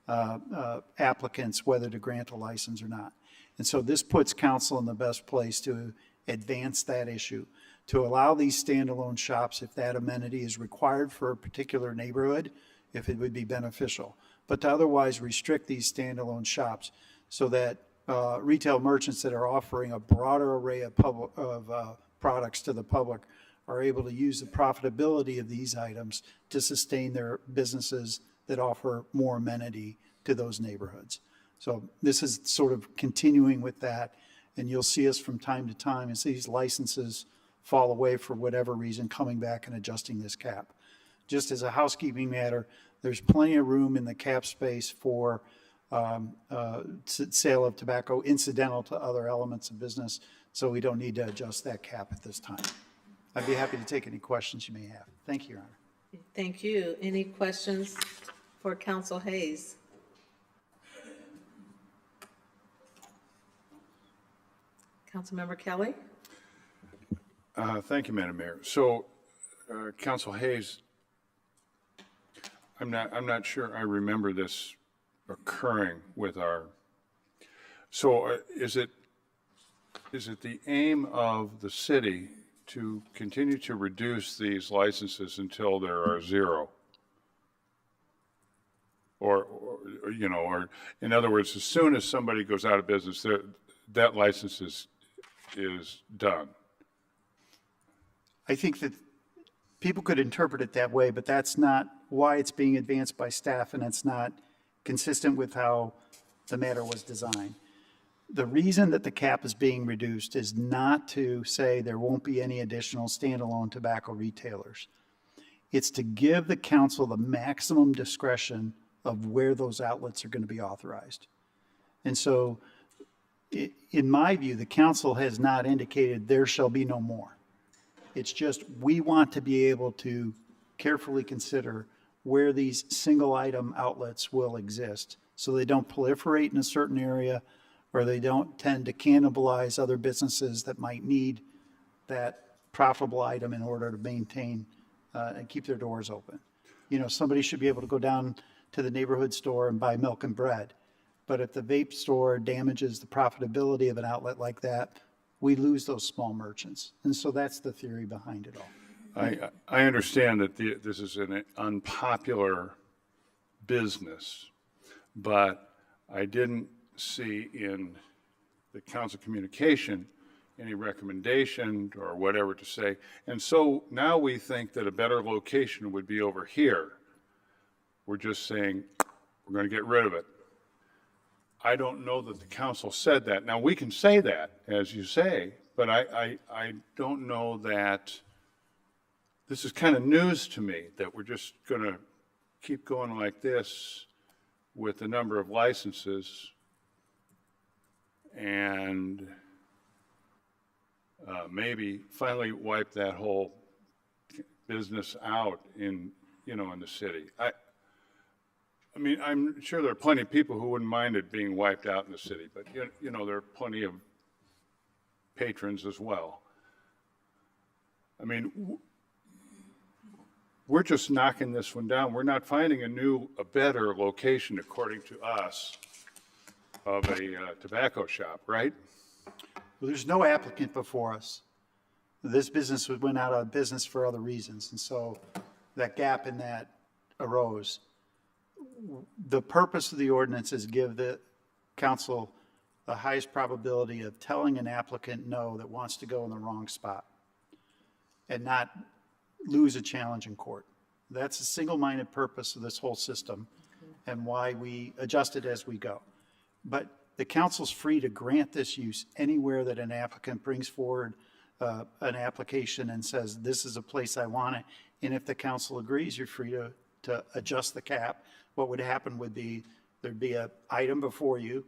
applicants whether to grant a license or not. And so this puts council in the best place to advance that issue, to allow these standalone shops if that amenity is required for a particular neighborhood, if it would be beneficial, but to otherwise restrict these standalone shops so that retail merchants that are offering a broader array of products to the public are able to use the profitability of these items to sustain their businesses that offer more amenity to those neighborhoods. So this is sort of continuing with that, and you'll see us from time to time as these licenses fall away for whatever reason, coming back and adjusting this cap. Just as a housekeeping matter, there's plenty of room in the cap space for sale of tobacco incidental to other elements of business, so we don't need to adjust that cap at this time. I'd be happy to take any questions you may have. Thank you, Your Honor. Thank you. Any questions for Council Hayes? Councilmember Kelly? Thank you, Madam Mayor. So, Council Hayes, I'm not sure I remember this occurring with our. So, is it the aim of the city to continue to reduce these licenses until there are zero? Or in other words, as soon as somebody goes out of business, that license is done? I think that people could interpret it that way, but that's not why it's being advanced by staff, and it's not consistent with how the matter was designed. The reason that the cap is being reduced is not to say there won't be any additional standalone tobacco retailers. It's to give the council the maximum discretion of where those outlets are going to be authorized. And so, in my view, the council has not indicated there shall be no more. It's just we want to be able to carefully consider where these single item outlets will exist so they don't proliferate in a certain area or they don't tend to cannibalize other businesses that might need that profitable item in order to maintain and keep their doors open. You know, somebody should be able to go down to the neighborhood store and buy milk and bread. But if the vape store damages the profitability of an outlet like that, we lose those small merchants. And so that's the theory behind it all. I understand that this is an unpopular business, but I didn't see in the council communication any recommendation or whatever to say. And so now we think that a better location would be over here. We're just saying we're going to get rid of it. I don't know that the council said that. Now, we can say that, as you say, but I don't know that. This is kind of news to me, that we're just going to keep going like this with the number of licenses and maybe finally wipe that whole business out in the city. I mean, I'm sure there are plenty of people who wouldn't mind it being wiped out in the city, but there are plenty of patrons as well. I mean, we're just knocking this one down. We're not finding a better location, according to us, of a tobacco shop, right? Well, there's no applicant before us. This business went out of business for other reasons, and so that gap in that arose. The purpose of the ordinance is give the council the highest probability of telling an applicant no that wants to go in the wrong spot and not lose a challenge in court. That's the single-minded purpose of this whole system and why we adjust it as we go. But the council's free to grant this use anywhere that an applicant brings forward an application and says, this is a place I want it. And if the council agrees, you're free to adjust the cap. What would happen would be, there'd be an item before you,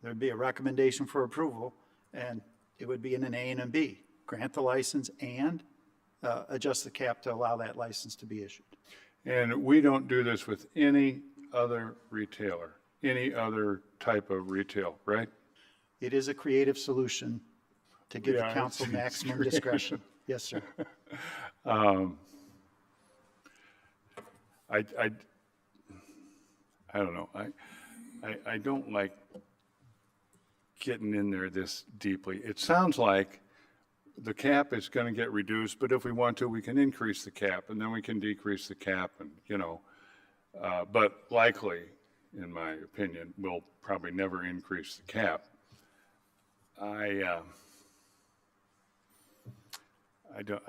there'd be a recommendation for approval, and it would be in an A and a B. Grant the license and adjust the cap to allow that license to be issued. And we don't do this with any other retailer, any other type of retail, right? It is a creative solution to give the Yeah, council it's maximum creative. discretion. Yes, sir. I don't know. I don't like getting in there this deeply. It sounds like the cap is going to get reduced, but if we want to, we can increase the cap, and then we can decrease the cap, and, you know, but likely, in my opinion, we'll probably never increase the cap. I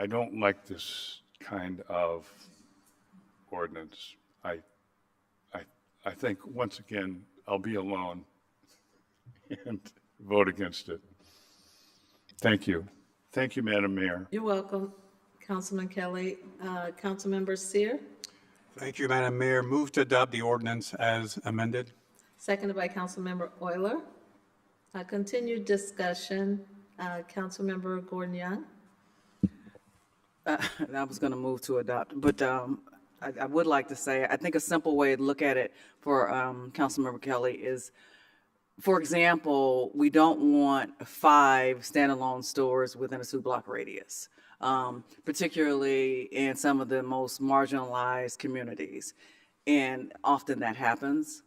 don't like this kind of ordinance. I think, once again, I'll be alone and vote against it. Thank you. Thank you, Madam Mayor. You're welcome, Councilman Kelly. Councilmember Seer, Thank you, Madam Mayor. Move to adopt the ordinance as amended. seconded by Councilmember Euler. Continued discussion, Councilmember Gordon Young. I was going to move to adopt, but I would like to say, I think a simple way to look at it for Councilmember Kelly is, for example, we don't want 5 standalone stores within a 2-block radius, particularly in some of the most marginalized communities. And often that happens.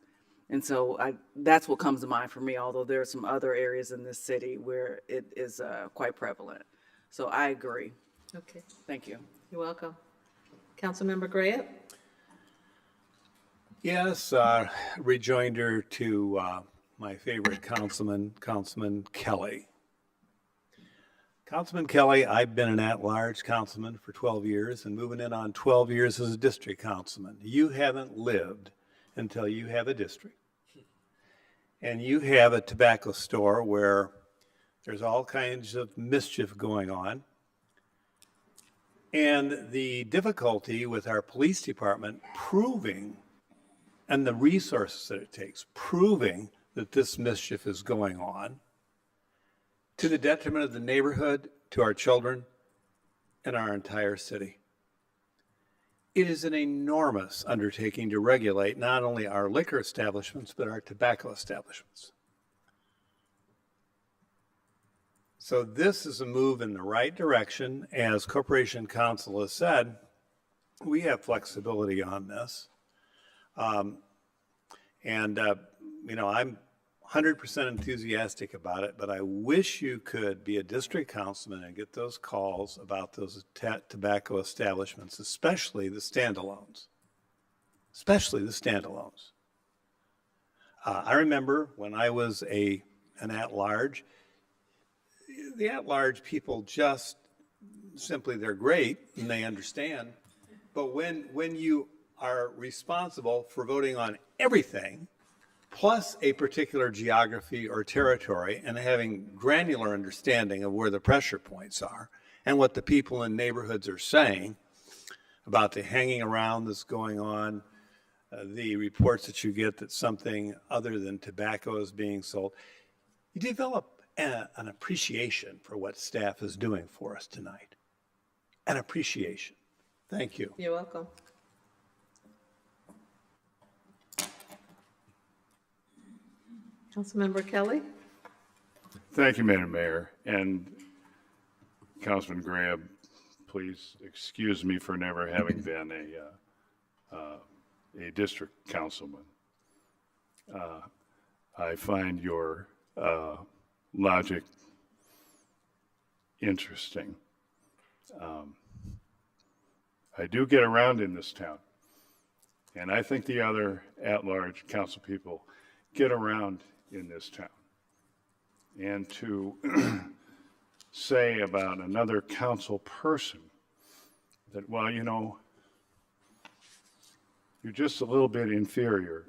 And so that's what comes to mind for me, although there are some other areas in this city where it is quite prevalent. So I agree. Okay, Thank you. you're welcome. Councilmember Graham. Yes, rejoinder to my favorite councilman, Councilman Kelly. Councilman Kelly, I've been an at-large councilman for 12 years and moving in on 12 years as a district councilman. You haven't lived until you have a district. And you have a tobacco store where there's all kinds of mischief going on. And the difficulty with our police department proving, and the resources that it takes, proving that this mischief is going on to the detriment of the neighborhood, to our children, and our entire city. It is an enormous undertaking to regulate not only our liquor establishments, but our tobacco establishments. So this is a move in the right direction. As Corporation Counsel has said, we have flexibility on this. You know, I'm 100% enthusiastic about it, but I wish you could be a district councilman and get those calls about those tobacco establishments, especially the standalones. I remember when I was an at-large, the at-large people just simply, they're great and they understand. But when you are responsible for voting on everything, plus a particular geography or territory, and having granular understanding of where the pressure points are and what the people in neighborhoods are saying about the hanging around that's going on, the reports that you get that something other than tobacco is being sold, you develop an appreciation for what staff is doing for us tonight. An appreciation. Thank you. You're welcome. Councilmember Kelly. Thank you, Madam Mayor. And Councilman Graham, please excuse me for never having been a district councilman. I find your logic interesting. I do get around in this town, and I think the other at-large council people get around in this town. And to say about another council person that, well, you know, you're just a little bit inferior,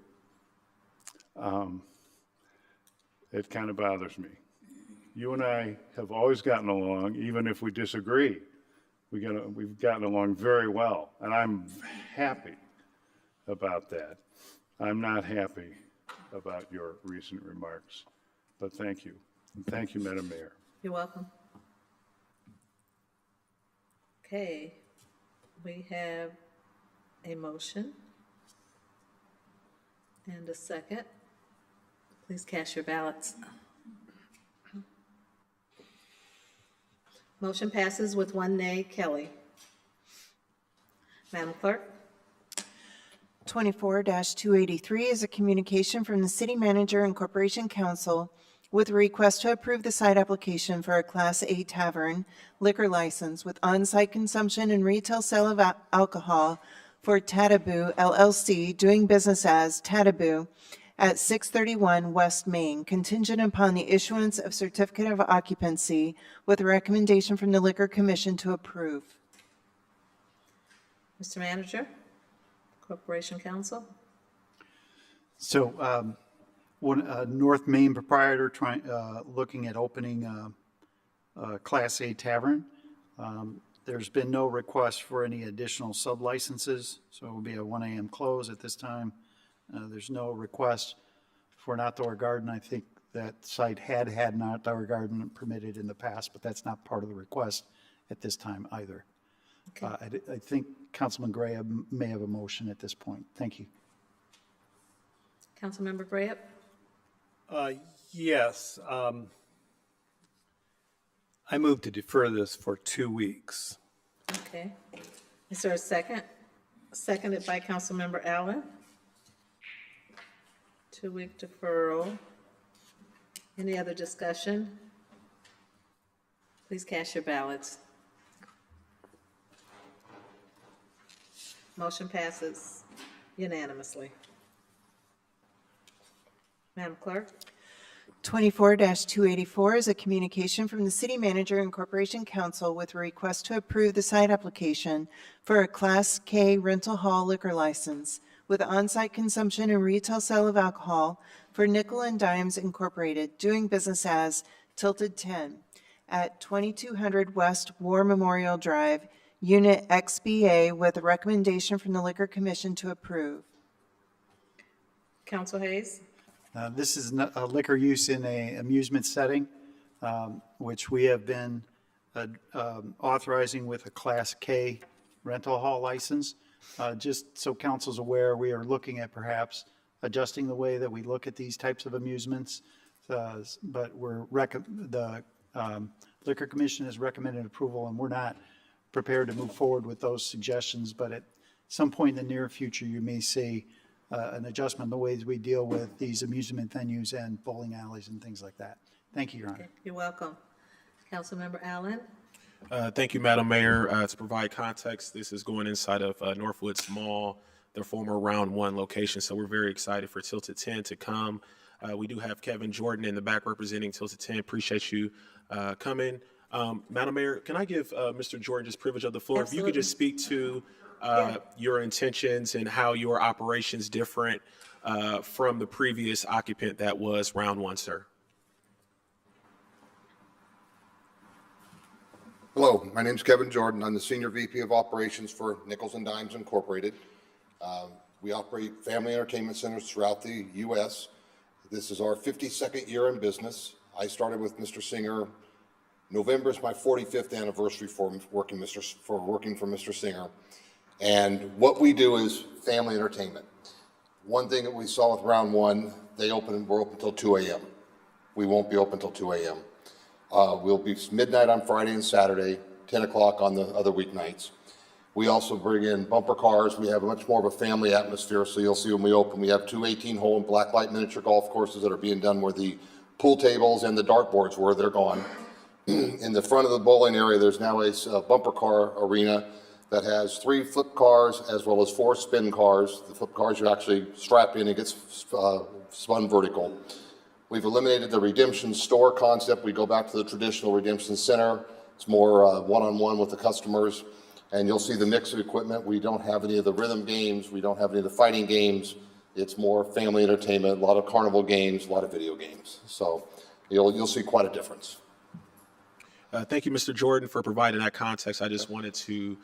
it kind of bothers me. You and I have always gotten along, even if we disagree. We've gotten along very well, and I'm happy about that. I'm not happy about your recent remarks, but thank you. And thank you, Madam Mayor. You're welcome. Okay, we have a motion and a second. Please cast your ballots. Motion passes with 1 nay. Kelly. Madam Clerk? 24-283 is a communication from the City Manager and Corporation Council with a request to approve the site application for a Class A tavern liquor license with on-site consumption and retail sale of alcohol for Tataboo LLC, doing business as Tataboo, at 631 West Main, contingent upon the issuance of certificate of occupancy with a recommendation from the Liquor Commission to approve. Mr. Manager, Corporation Counsel. So, North Main proprietor looking at opening a Class A tavern. There's been no request for any additional sub-licenses, so it will be a 1 a.m. close at this time. There's no request for an outdoor garden. I think that site had an outdoor garden permitted in the past, but that's not part of the request at this time either. Okay. I think Councilman Graham may have a motion at this point. Thank you. Councilmember Graham? Yes. I move to defer this for 2 weeks. Okay. Is there a second? Seconded by Councilmember Allen. 2-week deferral. Any other discussion? Please cast your ballots. Motion passes unanimously. Madam Clerk? 24-284 is a communication from the City Manager and Corporation Council with a request to approve the site application for a Class K rental hall liquor license with on-site consumption and retail sale of alcohol for Nickel and Dimes Incorporated, doing business as Tilted 10 at 2200 West War Memorial Drive, Unit XBA, with a recommendation from the Liquor Commission to approve. Council Hayes? This is a liquor use in an amusement setting, which we have been authorizing with a Class K rental hall license. Just so council's aware, we are looking at perhaps adjusting the way that we look at these types of amusements. But the Liquor Commission has recommended approval, and we're not prepared to move forward with those suggestions. But at some point in the near future, you may see an adjustment in the ways we deal with these amusement venues and bowling alleys and things like that. Thank you, Your Honor. Okay, you're welcome. Councilmember Allen? Thank you, Madam Mayor. To provide context, this is going inside of Northwoods Mall, their former Round 1 location, so we're very excited for Tilted 10 to come. We do have Kevin Jordan in the back representing Tilted 10. Appreciate you coming. Madam Mayor, can I give Mr. Jordan just privilege of the floor? Absolutely. If you could just speak to your intentions and how your operations different from the previous occupant that was Round 1, sir. Hello, my name is Kevin Jordan. I'm the Senior VP of Operations for Nickels and Dimes Incorporated. We operate family entertainment centers throughout the U.S. This is our 52nd year in business. I started with Mr. Singer. November is my 45th anniversary for working for Mr. Singer. And what we do is family entertainment. One thing that we saw with Round 1, we're open until 2 a.m. We won't be open until 2 a.m. We'll be midnight on Friday and Saturday, 10 o'clock on the other weeknights. We also bring in bumper cars. We have much more of a family atmosphere, so you'll see when we open, we have two 18-hole blacklight miniature golf courses that are being done where the pool tables and the dartboards were. They're gone. In the front of the bowling area, there's now a bumper car arena that has 3 flip cars as well as 4 spin cars. The flip cars you actually strap in and gets spun vertical. We've eliminated the redemption store concept. We go back to the traditional redemption center. It's more one-on-one with the customers. And you'll see the mix of equipment. We don't have any of the rhythm games. We don't have any of the fighting games. It's more family entertainment, a lot of carnival games, a lot of video games. So you'll see quite a difference. Thank you, Mr. Jordan, for providing that context. I just wanted to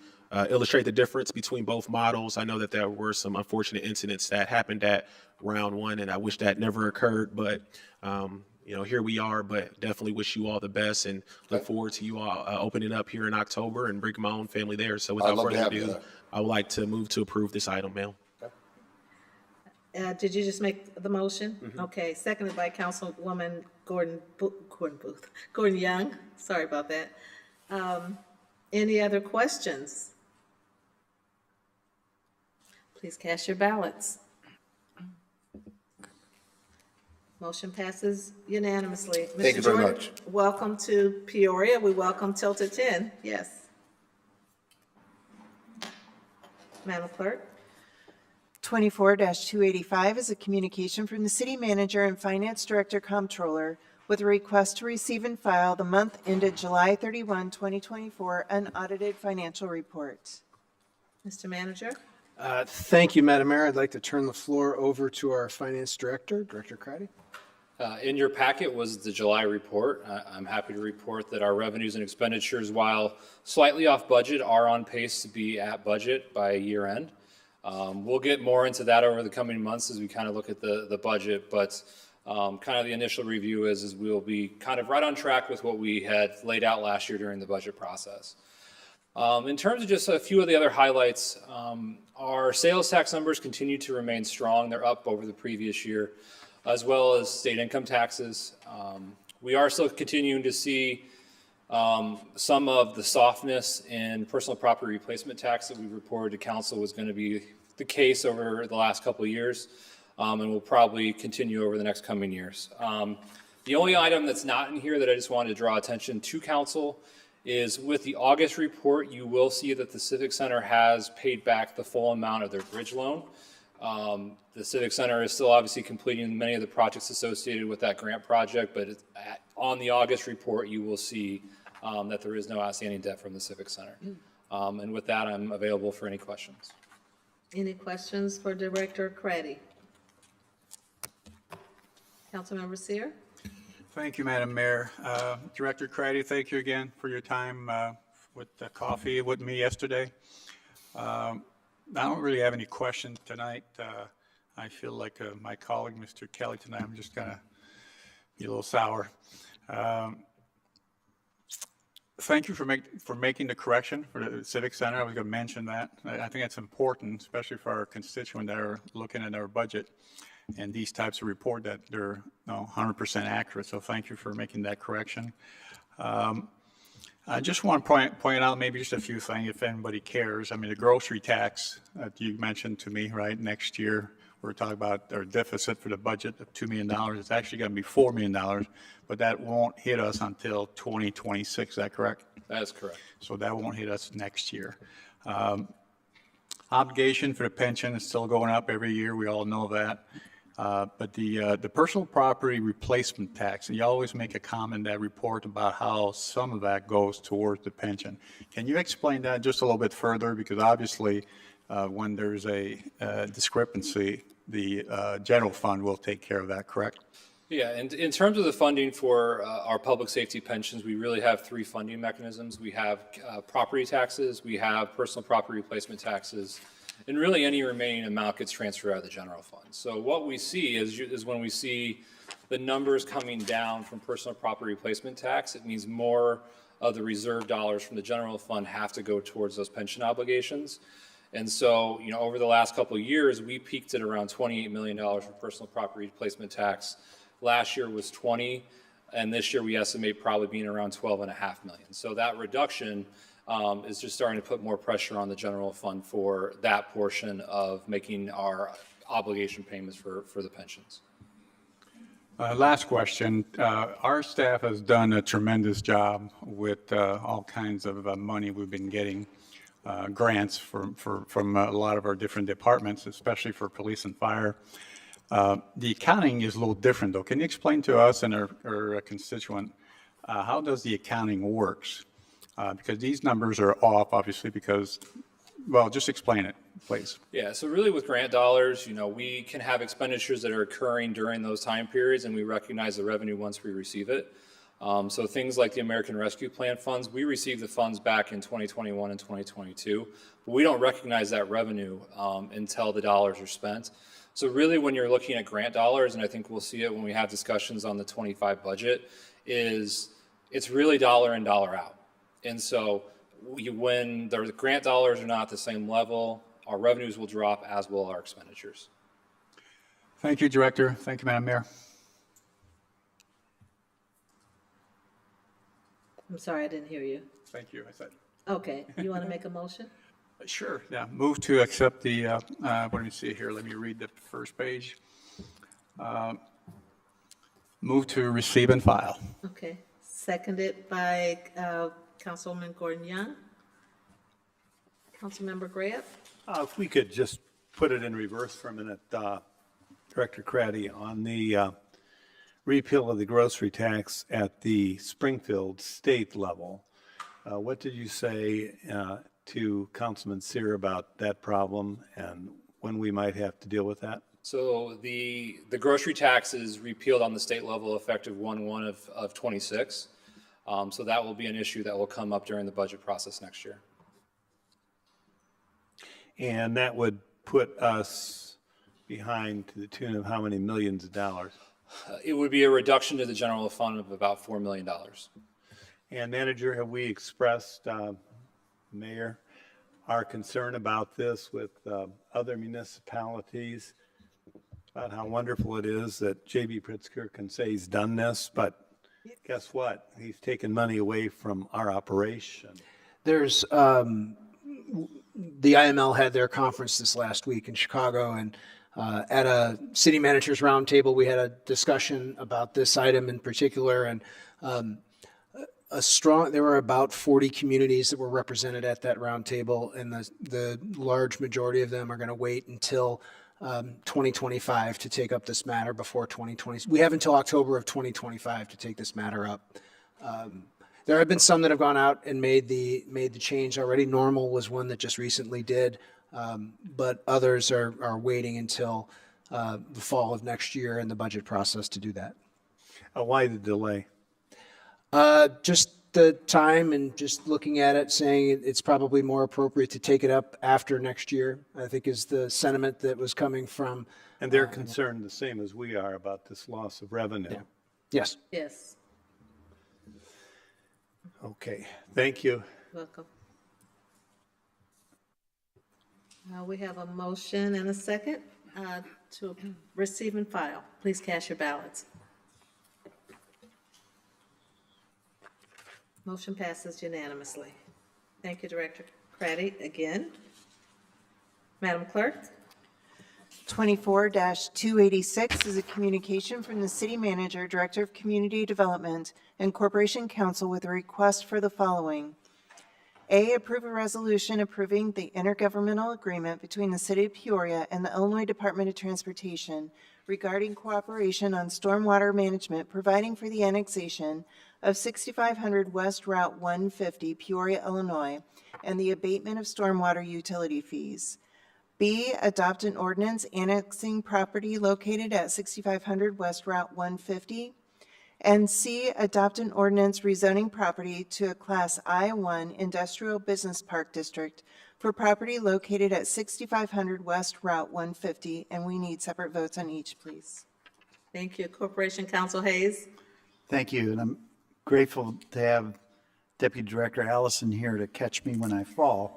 illustrate the difference between both models. I know that there were some unfortunate incidents that happened at Round 1, and I wish that never occurred, but here we are, but definitely wish you all the best and look forward to you all opening up here in October and bringing my own family there. So without further ado, I would like to move to approve this item, ma'am. Did you just make the motion? Okay, seconded by Councilwoman Gordon Young. Sorry about that. Any other questions? Please cast your ballots. Motion passes unanimously. Thank you very much. Welcome to Peoria. We welcome Tilted 10. Yes. Madam Clerk. 24-285 is a communication from the City Manager and Finance Director Comptroller with a request to receive and file the month ended July 31, 2024 unaudited financial report. Mr. Manager. Thank you, Madam Mayor. I'd like to turn the floor over to our Finance Director, Director Craddy. In your packet was the July report. I'm happy to report that our revenues and expenditures, while slightly off budget, are on pace to be at budget by year end. We'll get more into that over the coming months as we kind of look at the budget, but kind of the initial review is we'll be kind of right on track with what we had laid out last year during the budget process. In terms of just a few of the other highlights, our sales tax numbers continue to remain strong. They're up over the previous year, as well as state income taxes. We are still continuing to see some of the softness in personal property replacement tax that we reported to council was going to be the case over the last couple of years, and will probably continue over the next coming years. The only item that's not in here that I just wanted to draw attention to council is with the August report, you will see that the Civic Center has paid back the full amount of their bridge loan. The Civic Center is still obviously completing many of the projects associated with that grant project, but on the August report, you will see that there is no outstanding debt from the Civic Center. And with that, I'm available for any questions. Any questions for Director Craddy? Councilmember Sear? Thank you, Madam Mayor. Director Craddy, thank you again for your time with the coffee with me yesterday. I don't really have any questions tonight. I feel like my colleague, Mr. Kelly, tonight, I'm just going to be a little sour. Thank you for making the correction for the Civic Center. I was going to mention that. I think that's important, especially for our constituent that are looking at our budget and these types of report that they're 100% accurate. So thank you for making that correction. I just want to point out maybe just a few things if anybody cares. I mean, the grocery tax that you mentioned to me, right, next year, we're talking about our deficit for the budget of $2 million. It's actually going to be $4 million, but that won't hit us until 2026. Is that correct? That is correct. So that won't hit us next year. Obligation for the pension is still going up every year. We all know that. But the personal property replacement tax, and you always make a comment in that report about how some of that goes towards the pension. Can you explain that just a little bit further? Because obviously, when there's a discrepancy, the general fund will take care of that, correct? Yeah, and in terms of the funding for our public safety pensions, we really have three funding mechanisms. We have property taxes, we have personal property replacement taxes, and really any remaining amount gets transferred out of the general fund. So what we see is when we see the numbers coming down from personal property replacement tax, it means more of the reserve dollars from the general fund have to go towards those pension obligations. And so, over the last couple of years, we peaked at around $28 million for personal property replacement tax. Last year was 20, and this year we estimate probably being around 12.5 million. So that reduction is just starting to put more pressure on the general fund for that portion of making our obligation payments for the pensions. Last question. Our staff has done a tremendous job with all kinds of money we've been getting, grants from a lot of our different departments, especially for police and fire. The accounting is a little different, though. Can you explain to us and our constituent how does the accounting works? Because these numbers are off, obviously, because, well, just explain it, please. Yeah, so really with grant dollars, we can have expenditures that are occurring during those time periods, and we recognize the revenue once we receive it. So things like the American Rescue Plan funds, we received the funds back in 2021 and 2022, but we don't recognize that revenue until the dollars are spent. So really, when you're looking at grant dollars, and I think we'll see it when we have discussions on the 25 budget, is it's really dollar in, dollar out. And so when the grant dollars are not at the same level, our revenues will drop, as will our expenditures. Thank you, Director. Thank you, Madam Mayor. I'm sorry, I didn't hear you. Thank you, I said. Okay, you want to make a motion? Sure, yeah. Move to accept the, what do you see here? Let me read the first page. Move to receive and file. Okay, seconded by Councilwoman Gordon Young. Councilmember Graham? If we could just put it in reverse for a minute, Director Craddy, on the repeal of the grocery tax at the Springfield state level. What did you say to Councilman Sear about that problem and when we might have to deal with that? So the grocery tax is repealed on the state level effective 1/1 of 26. So that will be an issue that will come up during the budget process next year. And that would put us behind to the tune of how many millions of dollars? It would be a reduction to the general fund of about $4 million. And Manager, have we expressed, Mayor, our concern about this with other municipalities, about how wonderful it is that J.B. Pritzker can say he's done this, but guess what? He's taken money away from our operation. There's, the IML had their conference this last week in Chicago, and at a city managers roundtable, we had a discussion about this item in particular, and there were about 40 communities that were represented at that roundtable, and the large majority of them are going to wait until 2025 to take up this matter before 2020. We have until October of 2025 to take this matter up. There have been some that have gone out and made the change already. Normal was one that just recently did, but others are waiting until the fall of next year in the budget process to do that. Why the delay? Just the time and just looking at it, saying it's probably more appropriate to take it up after next year, I think is the sentiment that was coming from. And they're concerned the same as we are about this loss of revenue. Yeah. Yes. Yes. Okay, thank you. Welcome. We have a motion and a second to receive and file. Please cast your ballots. Motion passes unanimously. Thank you, Director Craddy, again. Madam Clerk? 24-286 is a communication from the City Manager, Director of Community Development, and Corporation Counsel with a request for the following. A, approve a resolution approving the intergovernmental agreement between the City of Peoria and the Illinois Department of Transportation regarding cooperation on stormwater management, providing for the annexation of 6500 West Route 150, Peoria, Illinois, and the abatement of stormwater utility fees. B, adopt an ordinance annexing property located at 6500 West Route 150. And C, adopt an ordinance rezoning property to a Class I-1 Industrial Business Park District for property located at 6500 West Route 150. And we need separate votes on each, please. Thank you. Corporation Counsel Hayes? Thank you, and I'm grateful to have Deputy Director Allison here to catch me when I fall.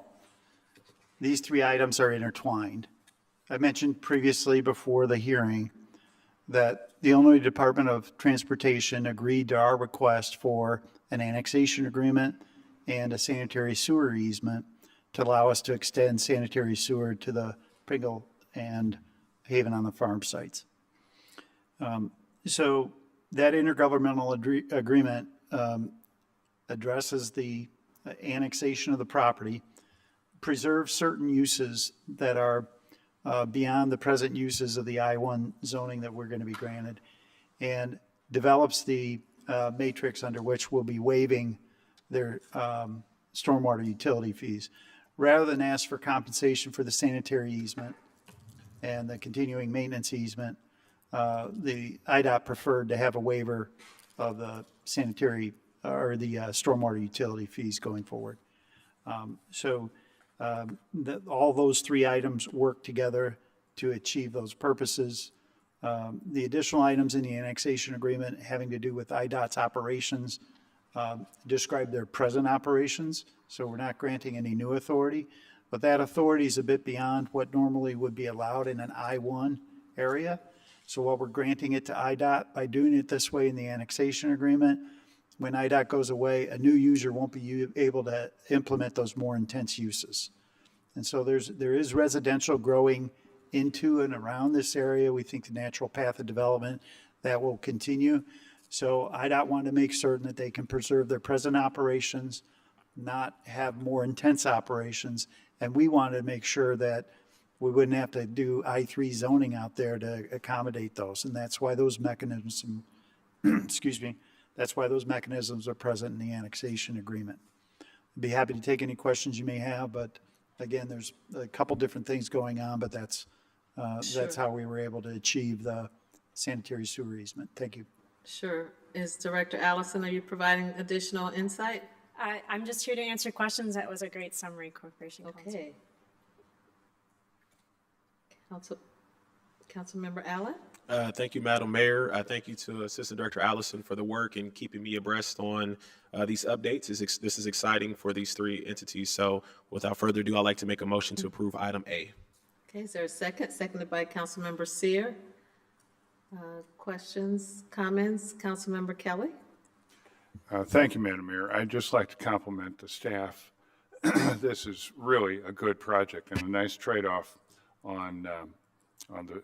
These three items are intertwined. I mentioned previously before the hearing that the Illinois Department of Transportation agreed to our request for an annexation agreement and a sanitary sewer easement to allow us to extend sanitary sewer to the Pringle and Haven on the Farm sites. So that intergovernmental agreement addresses the annexation of the property, preserves certain uses that are beyond the present uses of the I-1 zoning that we're going to be granted, and develops the matrix under which we'll be waiving their stormwater utility fees. Rather than ask for compensation for the sanitary easement and the continuing maintenance easement, the IDOT preferred to have a waiver of the sanitary or the stormwater utility fees going forward. All those three items work together to achieve those purposes. The additional items in the annexation agreement having to do with IDOT's operations describe their present operations, so we're not granting any new authority, but that authority is a bit beyond what normally would be allowed in an I-1 area. So what we're granting it to IDOT by doing it this way in the annexation agreement, when IDOT goes away, a new user won't be able to implement those more intense uses. And so there is residential growing into and around this area. We think the natural path of development that will continue. So IDOT wanted to make certain that they can preserve their present operations, not have more intense operations. And we wanted to make sure that we wouldn't have to do I-3 zoning out there to accommodate those. And that's why those mechanisms, excuse me, that's why those mechanisms are present in the annexation agreement. I'd be happy to take any questions you may have, but again, there's a couple different things going on, but that's how we were able to achieve the sanitary sewer easement. Thank you. Sure. Is Director Allison, are you providing additional insight? I'm just here to answer questions. That was a great summary, Corporation Counsel. Okay. Councilmember Allen? Thank you, Madam Mayor. Thank you to Assistant Director Allison for the work and keeping me abreast on these updates. This is exciting for these three entities. So without further ado, I'd like to make a motion to approve item A. Okay, is there a second? Seconded by Councilmember Seer. Questions, comments? Councilmember Kelly? Thank you, Madam Mayor. I'd just like to compliment the staff. This is really a good project and a nice trade-off on the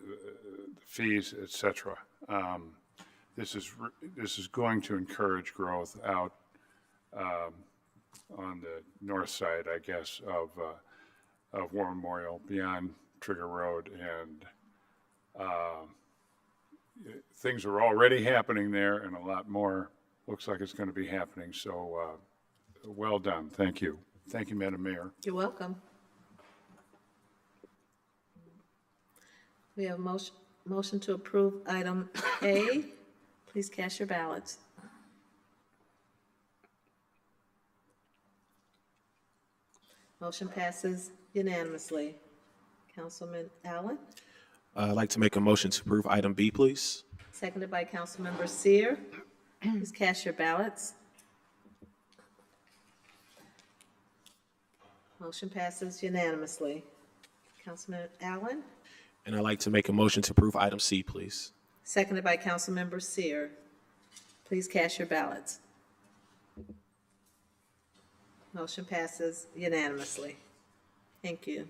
fees, et cetera. This is going to encourage growth out on the north side, I guess, of War Memorial beyond Trigger Road, and things are already happening there, and a lot more looks like it's going to be happening. So well done. Thank you. Thank you, Madam Mayor. You're welcome. We have a motion to approve item A. Please cast your ballots. Motion passes unanimously. Councilman Allen, I'd like to make a motion to approve item B, please. seconded by Councilmember Seer. Please cast your ballots. Motion passes unanimously. Councilman Allen, And I'd like to make a motion to approve item C, please. seconded by Councilmember Seer. Please cast your ballots. Motion passes unanimously. Thank you.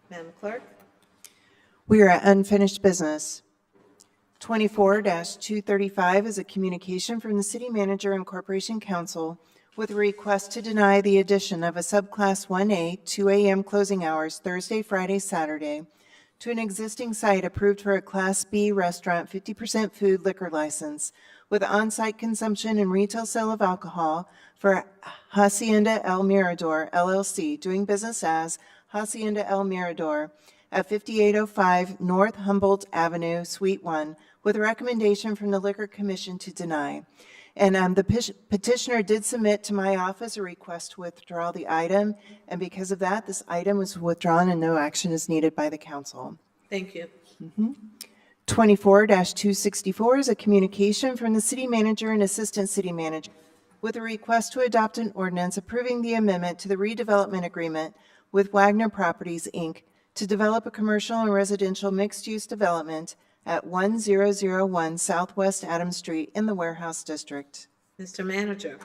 Madam Clerk? We are at unfinished business. 24-235 is a communication from the City Manager and Corporation Council with a request to deny the addition of a subclass 1A 2 a.m. closing hours Thursday, Friday, Saturday to an existing site approved for a Class B restaurant 50% food liquor license with on-site consumption and retail sale of alcohol for Hacienda El Mirador, LLC, doing business as Hacienda El Mirador at 5805 North Humboldt Avenue, Suite 1, with a recommendation from the Liquor Commission to deny. And the petitioner did submit to my office a request to withdraw the item, and because of that, this item was withdrawn and no action is needed by the council. Thank you. 24-264 is a communication from the City Manager and Assistant City Manager with a request to adopt an ordinance approving the amendment to the redevelopment agreement with Wagner Properties, Inc. to develop a commercial and residential mixed-use development at 1001 Southwest Adams Street in the Warehouse District. Mr. Manager.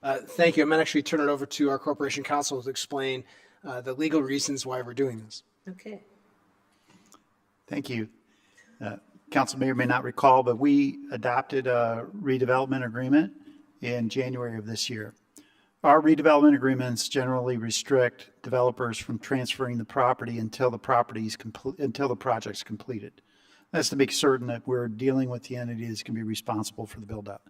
Thank you. I'm going to actually turn it over to our Corporation Counsel to explain the legal reasons why we're doing this. Okay. Thank you. Council may or may not recall, but we adopted a redevelopment agreement in January of this year. Our redevelopment agreements generally restrict developers from transferring the property until the project's completed. That's to make certain that we're dealing with the entity that's going to be responsible for the build-out.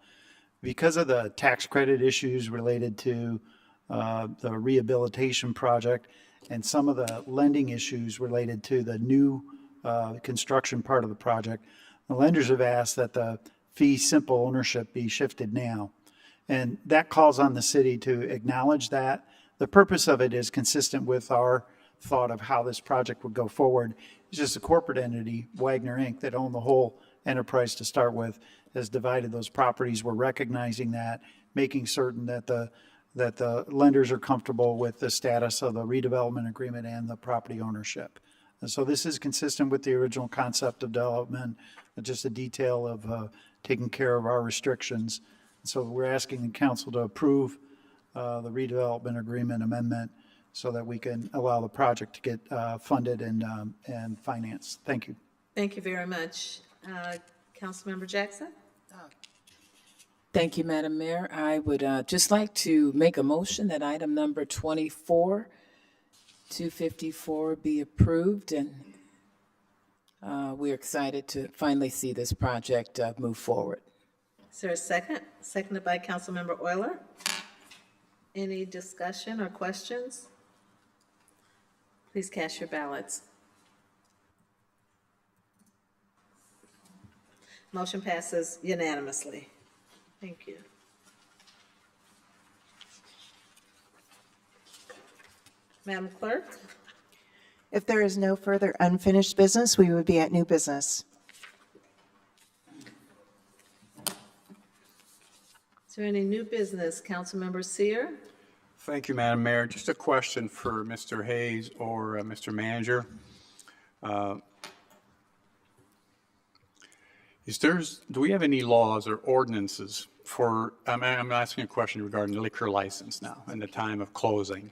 Because of the tax credit issues related to the rehabilitation project and some of the lending issues related to the new construction part of the project, the lenders have asked that the fee simple ownership be shifted now. And that calls on the city to acknowledge that The purpose of it is consistent with our thought of how this project would go forward. It's just a corporate entity, Wagner Inc., that owned the whole enterprise to start with, has divided those properties. We're recognizing that, making certain that the lenders are comfortable with the status of the redevelopment agreement and the property ownership. And so this is consistent with the original concept of development, just a detail of taking care of our restrictions. So we're asking the council to approve the redevelopment agreement amendment so that we can allow the project to get funded and financed. Thank you. Thank you very much. Councilmember Jackson? Thank you, Madam Mayor. I would just like to make a motion that item number 254 be approved, and we're excited to finally see this project move forward. Is there a second? Seconded by Councilmember Euler. Any discussion or questions? Please cast your ballots. Motion passes unanimously. Thank you. Madam Clerk? If there is no further unfinished business, we would be at new business. Is there any new business? Councilmember Seer? Thank you, Madam Mayor. Just a question for Mr. Hayes or Mr. Manager. Do we have any laws or ordinances for, I'm asking a question regarding liquor license now and the time of closing.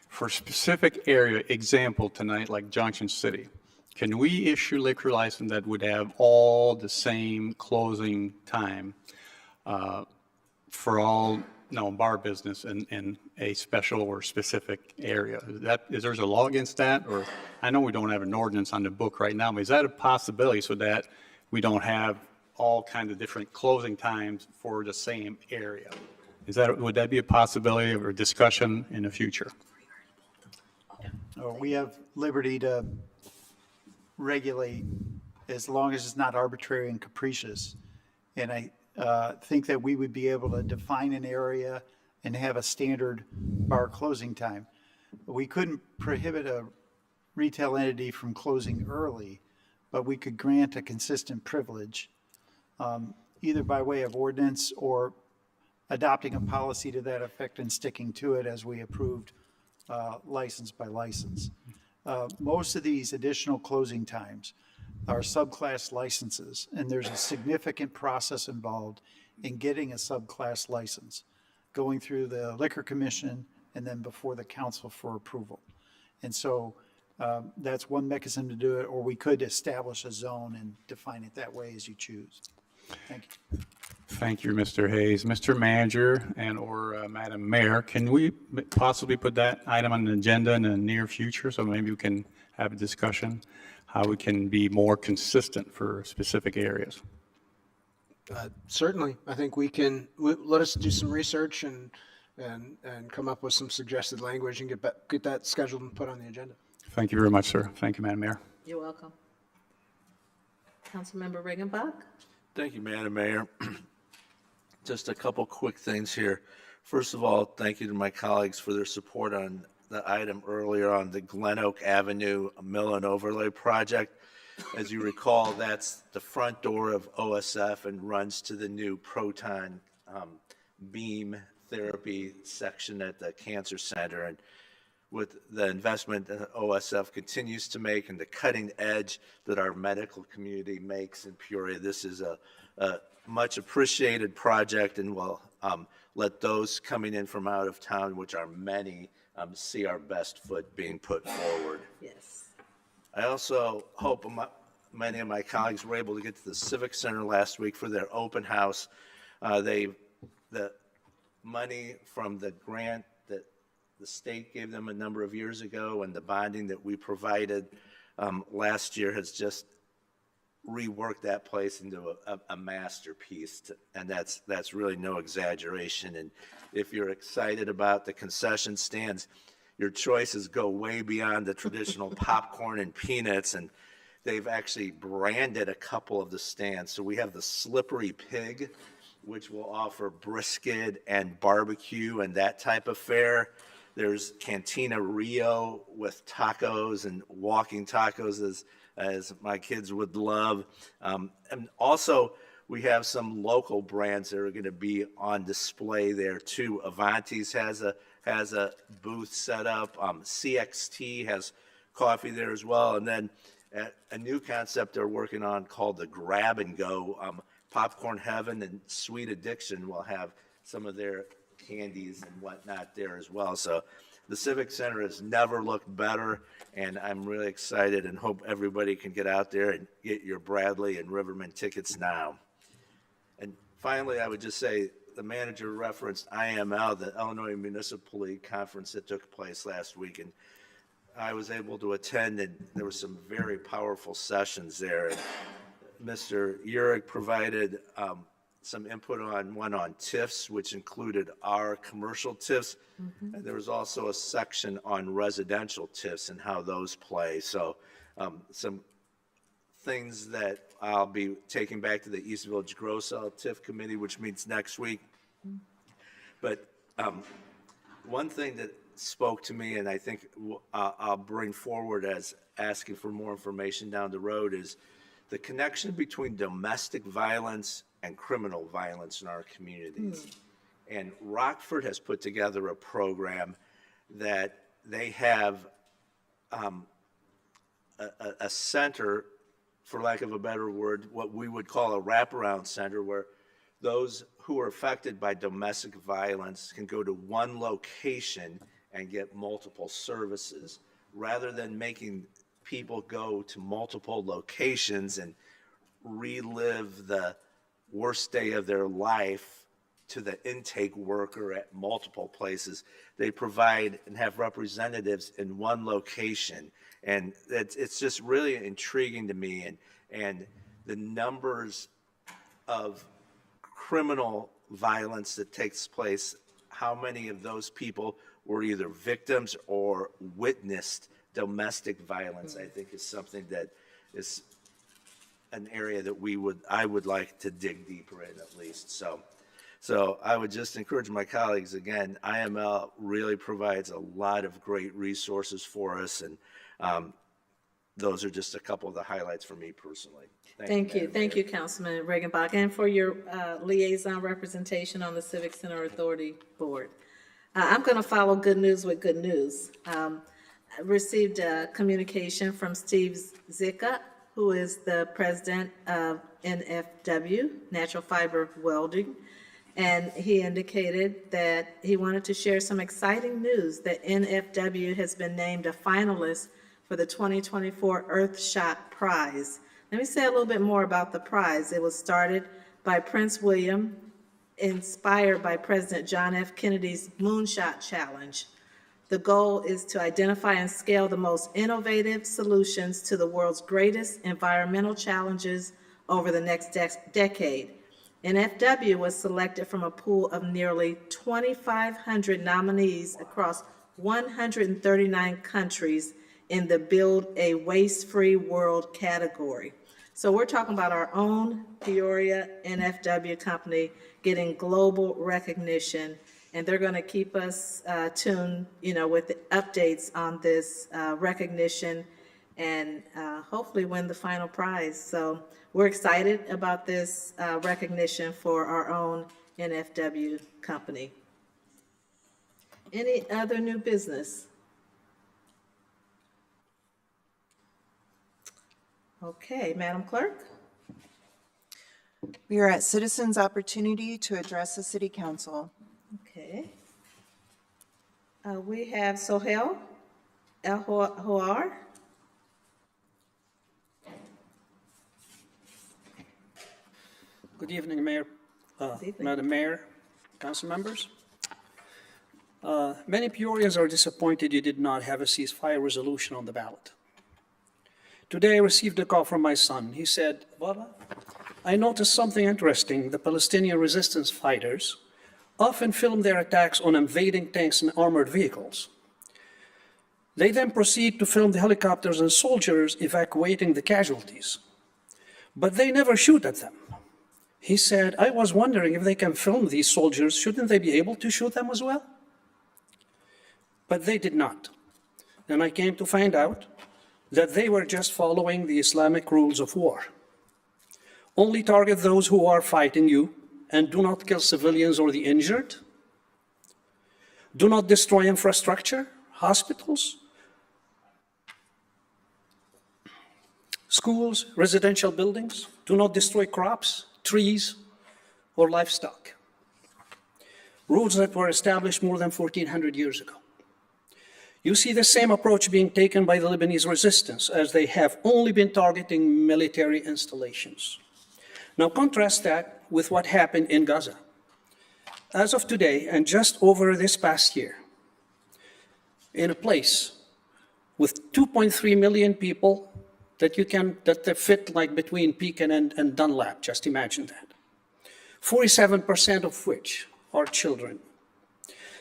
For a specific area, example tonight, like Junction City, can we issue liquor license that would have all the same closing time for all bar business in a special or specific area? Is there a law against that? Or I know we don't have an ordinance on the book right now, but is that a possibility so that we don't have all kinds of different closing times for the same area? Would that be a possibility or a discussion in the future? We have liberty to regulate as long as it's not arbitrary and capricious. And I think that we would be able to define an area and have a standard bar closing time. We couldn't prohibit a retail entity from closing early, but we could grant a consistent privilege, either by way of ordinance or adopting a policy to that effect and sticking to it as we approved license by license. Most of these additional closing times are subclass licenses, and there's a significant process involved in getting a subclass license, going through the Liquor Commission and then before the council for approval. And so that's one mechanism to do it, or we could establish a zone and define it that way as you choose. Thank you. Thank you, Mr. Hayes. Mr. Manager and or Madam Mayor, can we possibly put that item on the agenda in the near future so maybe we can have a discussion how we can be more consistent for specific areas? Certainly. I think we can, let us do some research and come up with some suggested language and get that scheduled and put on the agenda. Thank you very much, sir. Thank you, Madam Mayor. You're welcome. Councilmember Regenbach? Thank you, Madam Mayor. Just a couple quick things here. First of all, thank you to my colleagues for their support on the item earlier on the Glen Oak Avenue Mill and Overlay project. As you recall, that's the front door of OSF and runs to the new proton beam therapy section at the Cancer Center. And with the investment that OSF continues to make and the cutting edge that our medical community makes in Peoria, this is a much appreciated project, and we'll let those coming in from out of town, which are many, see our best foot being put forward. Yes. I also hope many of my colleagues were able to get to the Civic Center last week for their open house. The money from the grant that the state gave them a number of years ago and the bonding that we provided last year has just reworked that place into a masterpiece, and that's really no exaggeration. And if you're excited about the concession stands, your choices go way beyond the traditional popcorn and peanuts, and they've actually branded a couple of the stands. So we have the Slippery Pig, which will offer brisket and barbecue and that type of fare. There's Cantina Rio with tacos and walking tacos, as my kids would love. And also, we have some local brands that are going to be on display there too. Avanti's has a booth set up. CXT has coffee there as well. And then a new concept they're working on called the Grab and Go. Popcorn Heaven and Sweet Addiction will have some of their candies and whatnot there as well. So the Civic Center has never looked better, and I'm really excited and hope everybody can get out there and get your Bradley and Riverman tickets now. And finally, I would just say the manager referenced IML, the Illinois Municipal League Conference that took place last week, and I was able to attend, and there were some very powerful sessions there. And Mr. Urick provided some input on one on TIFs, which included our commercial TIFs. And there was also a section on residential TIFs and how those play. So some things that I'll be taking back to the East Village Grow-Sell TIF Committee, which meets next week. But one thing that spoke to me, and I think I'll bring forward as asking for more information down the road, is the connection between domestic violence and criminal violence in our communities. And Rockford has put together a program that they have a center, for lack of a better word, what we would call a wraparound center, where those who are affected by domestic violence can go to one location and get multiple services, rather than making people go to multiple locations and relive the worst day of their life to the intake worker at multiple places. They provide and have representatives in one location. And it's just really intriguing to me. And the numbers of criminal violence that takes place, how many of those people were either victims or witnessed domestic violence, I think is something that is an area that I would like to dig deeper in at least. So I would just encourage my colleagues, again, IML really provides a lot of great resources for us, and those are just a couple of the highlights for me personally. Thank you. Thank you, Councilman Regenbach, and for your liaison representation on the Civic Center Authority Board. I'm going to follow good news with good news. I received a communication from Steve Zicka, who is the president of NFW, Natural Fiber Welding, and he indicated that he wanted to share some exciting news that NFW has been named a finalist for the 2024 Earthshot Prize. Let me say a little bit more about the prize. It was started by Prince William, inspired by President John F. Kennedy's Moonshot Challenge. The goal is to identify and scale the most innovative solutions to the world's greatest environmental challenges over the next decade. NFW was selected from a pool of nearly 2,500 nominees across 139 countries in the Build a Waste-Free World category. So we're talking about our own Peoria NFW company getting global recognition, and they're going to keep us tuned, with the updates on this recognition, and hopefully win the final prize. So we're excited about this recognition for our own NFW company. Any other new business? Okay, Madam Clerk. We are at citizens' opportunity to address the city council. Okay. We have Sohail El-Houar. Good evening, Mayor, Madam Mayor, council members. Many Peorians are disappointed you did not have a ceasefire resolution on the ballot. Today I received a call from my son. He said, "Baba, I noticed something interesting. The Palestinian resistance fighters often film their attacks on invading tanks and armored vehicles. They then proceed to film the helicopters and soldiers evacuating the casualties, but they never shoot at them." He said, "I was wondering if they can film these soldiers, shouldn't they be able to shoot them as well?" but they did not. And I came to find out that they were just following the Islamic rules of war. Only target those who are fighting you and do not kill civilians or the injured. Do not destroy infrastructure, hospitals, schools, residential buildings. Do not destroy crops, trees, or livestock. Rules that were established more than 1,400 years ago. You see the same approach being taken by the Lebanese resistance, as they have only been targeting military installations. Now contrast that with what happened in Gaza. As of today, and just over this past year, in a place with 2.3 million people that fit like between Pekin and Dunlap, just imagine that. 47% of which are children.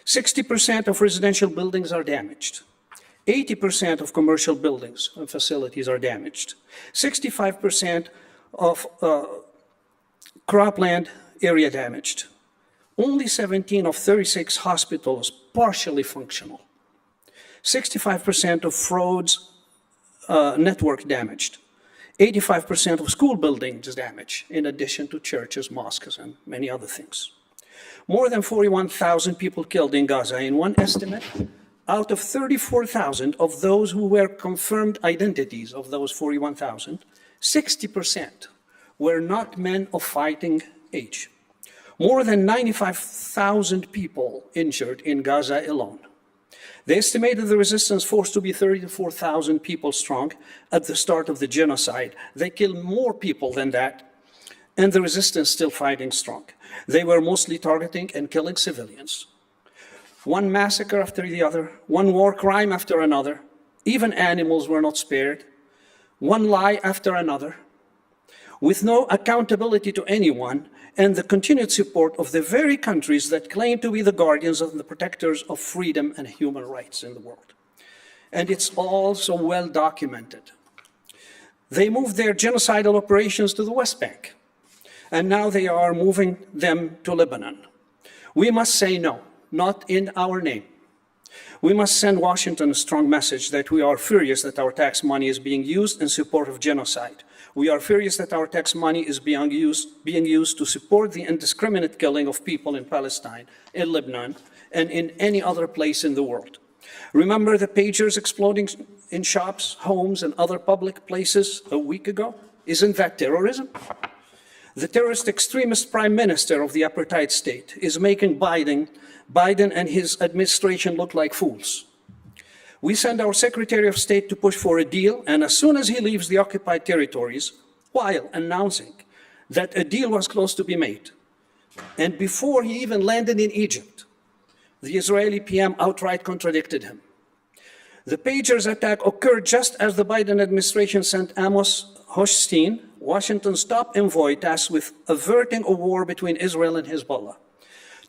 60% of residential buildings are damaged. 80% of commercial buildings and facilities are damaged. 65% of cropland area damaged. Only 17 of 36 hospitals partially functional. 65% of roads network damaged. 85% of school buildings damaged, in addition to churches, mosques, and many other things. More than 41,000 people killed in Gaza. In one estimate, out of 34,000 of those who were confirmed identities of those 41,000, 60% were not men of fighting age. More than 95,000 people injured in Gaza alone. They estimated the resistance force to be 34,000 people strong at the start of the genocide. They killed more people than that, and the resistance still fighting strong. They were mostly targeting and killing civilians. One massacre after the other, one war crime after another. Even animals were not spared. One lie after another, with no accountability to anyone, and the continued support of the very countries that claim to be the guardians and the protectors of freedom and human rights in the world. And it's all so well documented. They moved their genocidal operations to the West Bank, and now they are moving them to Lebanon. We must say no, not in our name. We must send Washington a strong message that we are furious that our tax money is being used in support of genocide. We are furious that our tax money is being used to support the indiscriminate killing of people in Palestine, in Lebanon, and in any other place in the world. Remember the pagers exploding in shops, homes, and other public places a week ago? Isn't that terrorism? The terrorist extremist prime minister of the apartheid state is making Biden and his administration look like fools. We send our Secretary of State to push for a deal, and as soon as he leaves the occupied territories, while announcing that a deal was close to be made, and before he even landed in Egypt, the Israeli PM outright contradicted him. The pagers attack occurred just as the Biden administration sent Amos Hochstein, Washington's top envoy tasked with averting a war between Israel and Hezbollah,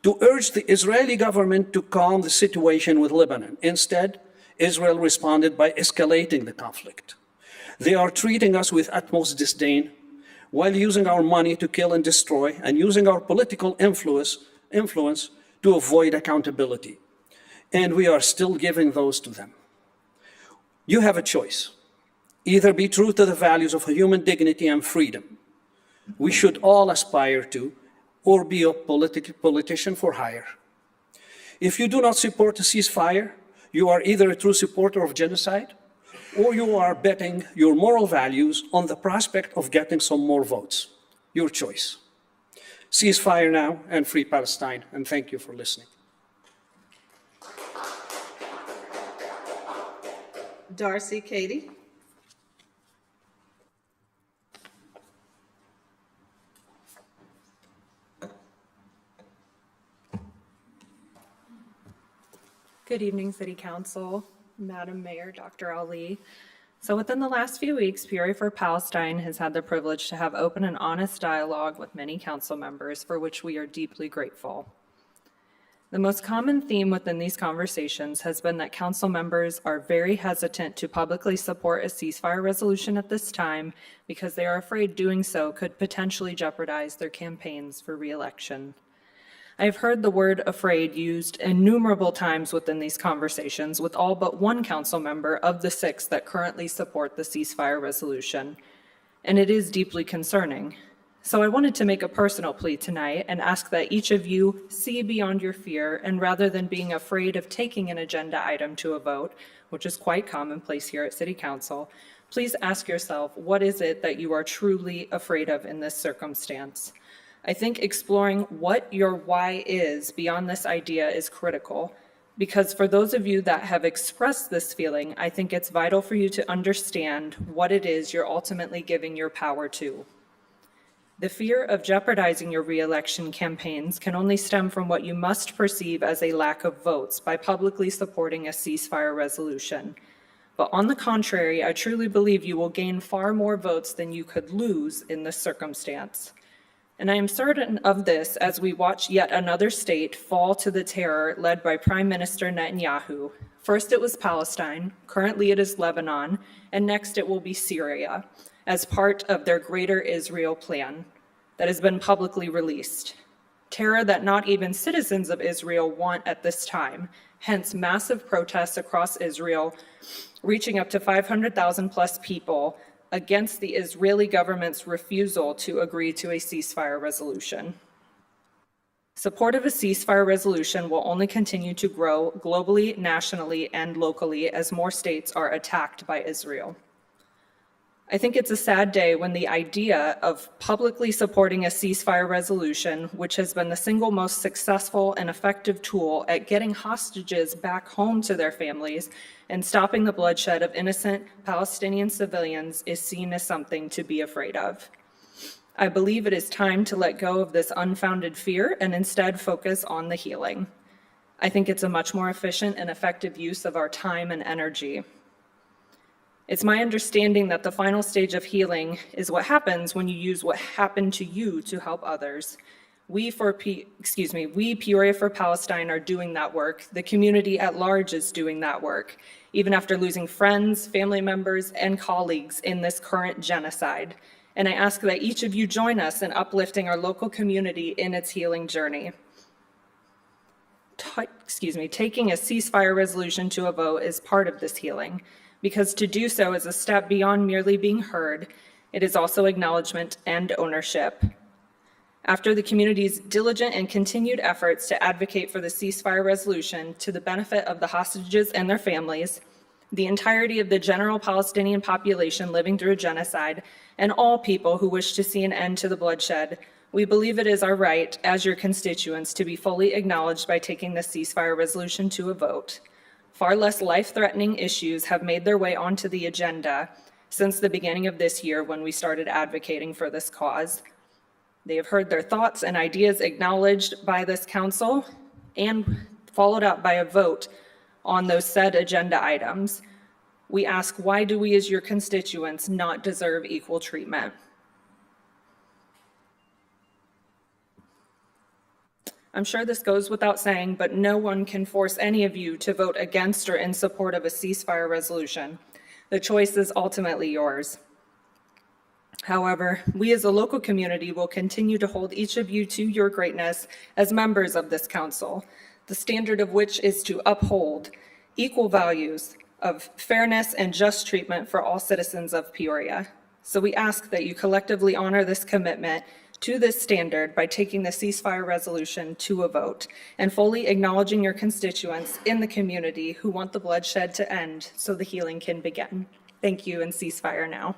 to urge the Israeli government to calm the situation with Lebanon. Instead, Israel responded by escalating the conflict. They are treating us with utmost disdain while using our money to kill and destroy, and using our political influence to avoid accountability. And we are still giving those to them. You have a choice. Either be true to the values of human dignity and freedom we should all aspire to, or be a politician for hire. If you do not support a ceasefire, you are either a true supporter of genocide, or you are betting your moral values on the prospect of getting some more votes. Your choice. Ceasefire now and free Palestine, and thank you for listening. Darcy Katie. Good evening, City Council, Madam Mayor, Dr. Ali. So within the last few weeks, Peoria for Palestine has had the privilege to have open and honest dialogue with many council members, for which we are deeply grateful. The most common theme within these conversations has been that council members are very hesitant to publicly support a ceasefire resolution at this time because they are afraid doing so could potentially jeopardize their campaigns for re-election. I have heard the word afraid used innumerable times within these conversations with all but one council member of the 6 that currently support the ceasefire resolution, and it is deeply concerning. So I wanted to make a personal plea tonight and ask that each of you see beyond your fear, and rather than being afraid of taking an agenda item to a vote, which is quite commonplace here at City Council, please ask yourself, what is it that you are truly afraid of in this circumstance? I think exploring what your why is beyond this idea is critical, because for those of you that have expressed this feeling, I think it's vital for you to understand what it is you're ultimately giving your power to. The fear of jeopardizing your re-election campaigns can only stem from what you must perceive as a lack of votes by publicly supporting a ceasefire resolution. But on the contrary, I truly believe you will gain far more votes than you could lose in this circumstance. And I am certain of this as we watch yet another state fall to the terror led by Prime Minister Netanyahu. First it was Palestine, currently it is Lebanon, and next it will be Syria, as part of their Greater Israel plan that has been publicly released. Terror that not even citizens of Israel want at this time, hence massive protests across Israel, reaching up to 500,000 plus people against the Israeli government's refusal to agree to a ceasefire resolution. Support of a ceasefire resolution will only continue to grow globally, nationally, and locally as more states are attacked by Israel. I think it's a sad day when the idea of publicly supporting a ceasefire resolution, which has been the single most successful and effective tool at getting hostages back home to their families and stopping the bloodshed of innocent Palestinian civilians, is seen as something to be afraid of. I believe it is time to let go of this unfounded fear and instead focus on the healing. I think it's a much more efficient and effective use of our time and energy. It's my understanding that the final stage of healing is what happens when you use what happened to you to help others. We, Peoria for Palestine, are doing that work. The community at large is doing that work, even after losing friends, family members, and colleagues in this current genocide. And I ask that each of you join us in uplifting our local community in its healing journey. Taking a ceasefire resolution to a vote is part of this healing, because to do so is a step beyond merely being heard. It is also acknowledgement and ownership. After the community's diligent and continued efforts to advocate for the ceasefire resolution to the benefit of the hostages and their families, the entirety of the general Palestinian population living through a genocide, and all people who wish to see an end to the bloodshed, we believe it is our right as your constituents to be fully acknowledged by taking the ceasefire resolution to a vote. Far less life-threatening issues have made their way onto the agenda since the beginning of this year when we started advocating for this cause. They have heard their thoughts and ideas acknowledged by this council and followed up by a vote on those said agenda items. We ask, why do we as your constituents not deserve equal treatment? I'm sure this goes without saying, but no one can force any of you to vote against or in support of a ceasefire resolution. The choice is ultimately yours. However, we as a local community will continue to hold each of you to your greatness as members of this council, the standard of which is to uphold equal values of fairness and just treatment for all citizens of Peoria. So we ask that you collectively honor this commitment to this standard by taking the ceasefire resolution to a vote and fully acknowledging your constituents in the community who want the bloodshed to end so the healing can begin. Thank you, and ceasefire now.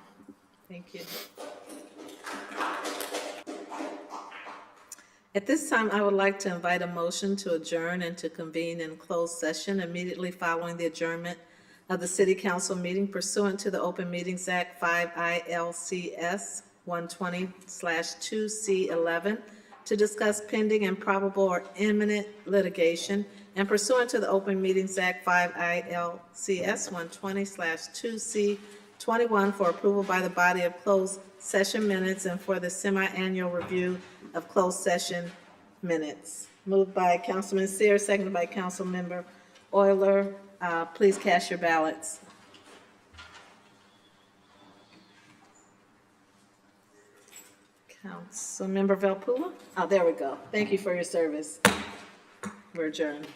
Thank you. At this time, I would like to invite a motion to adjourn and to convene in closed session immediately following the adjournment of the City Council meeting pursuant to the Open Meetings Act 5 ILCS 120/2C11 to discuss pending and probable or imminent litigation, and pursuant to the Open Meetings Act 5 ILCS 120/2C21 for approval by the body of closed session minutes and for the semi-annual review of closed session minutes. Moved by Councilman Seer, seconded by Councilmember Euler. Please cast your ballots. Councilmember Velpula? Oh, there we go. Thank you for your service. We're adjourned.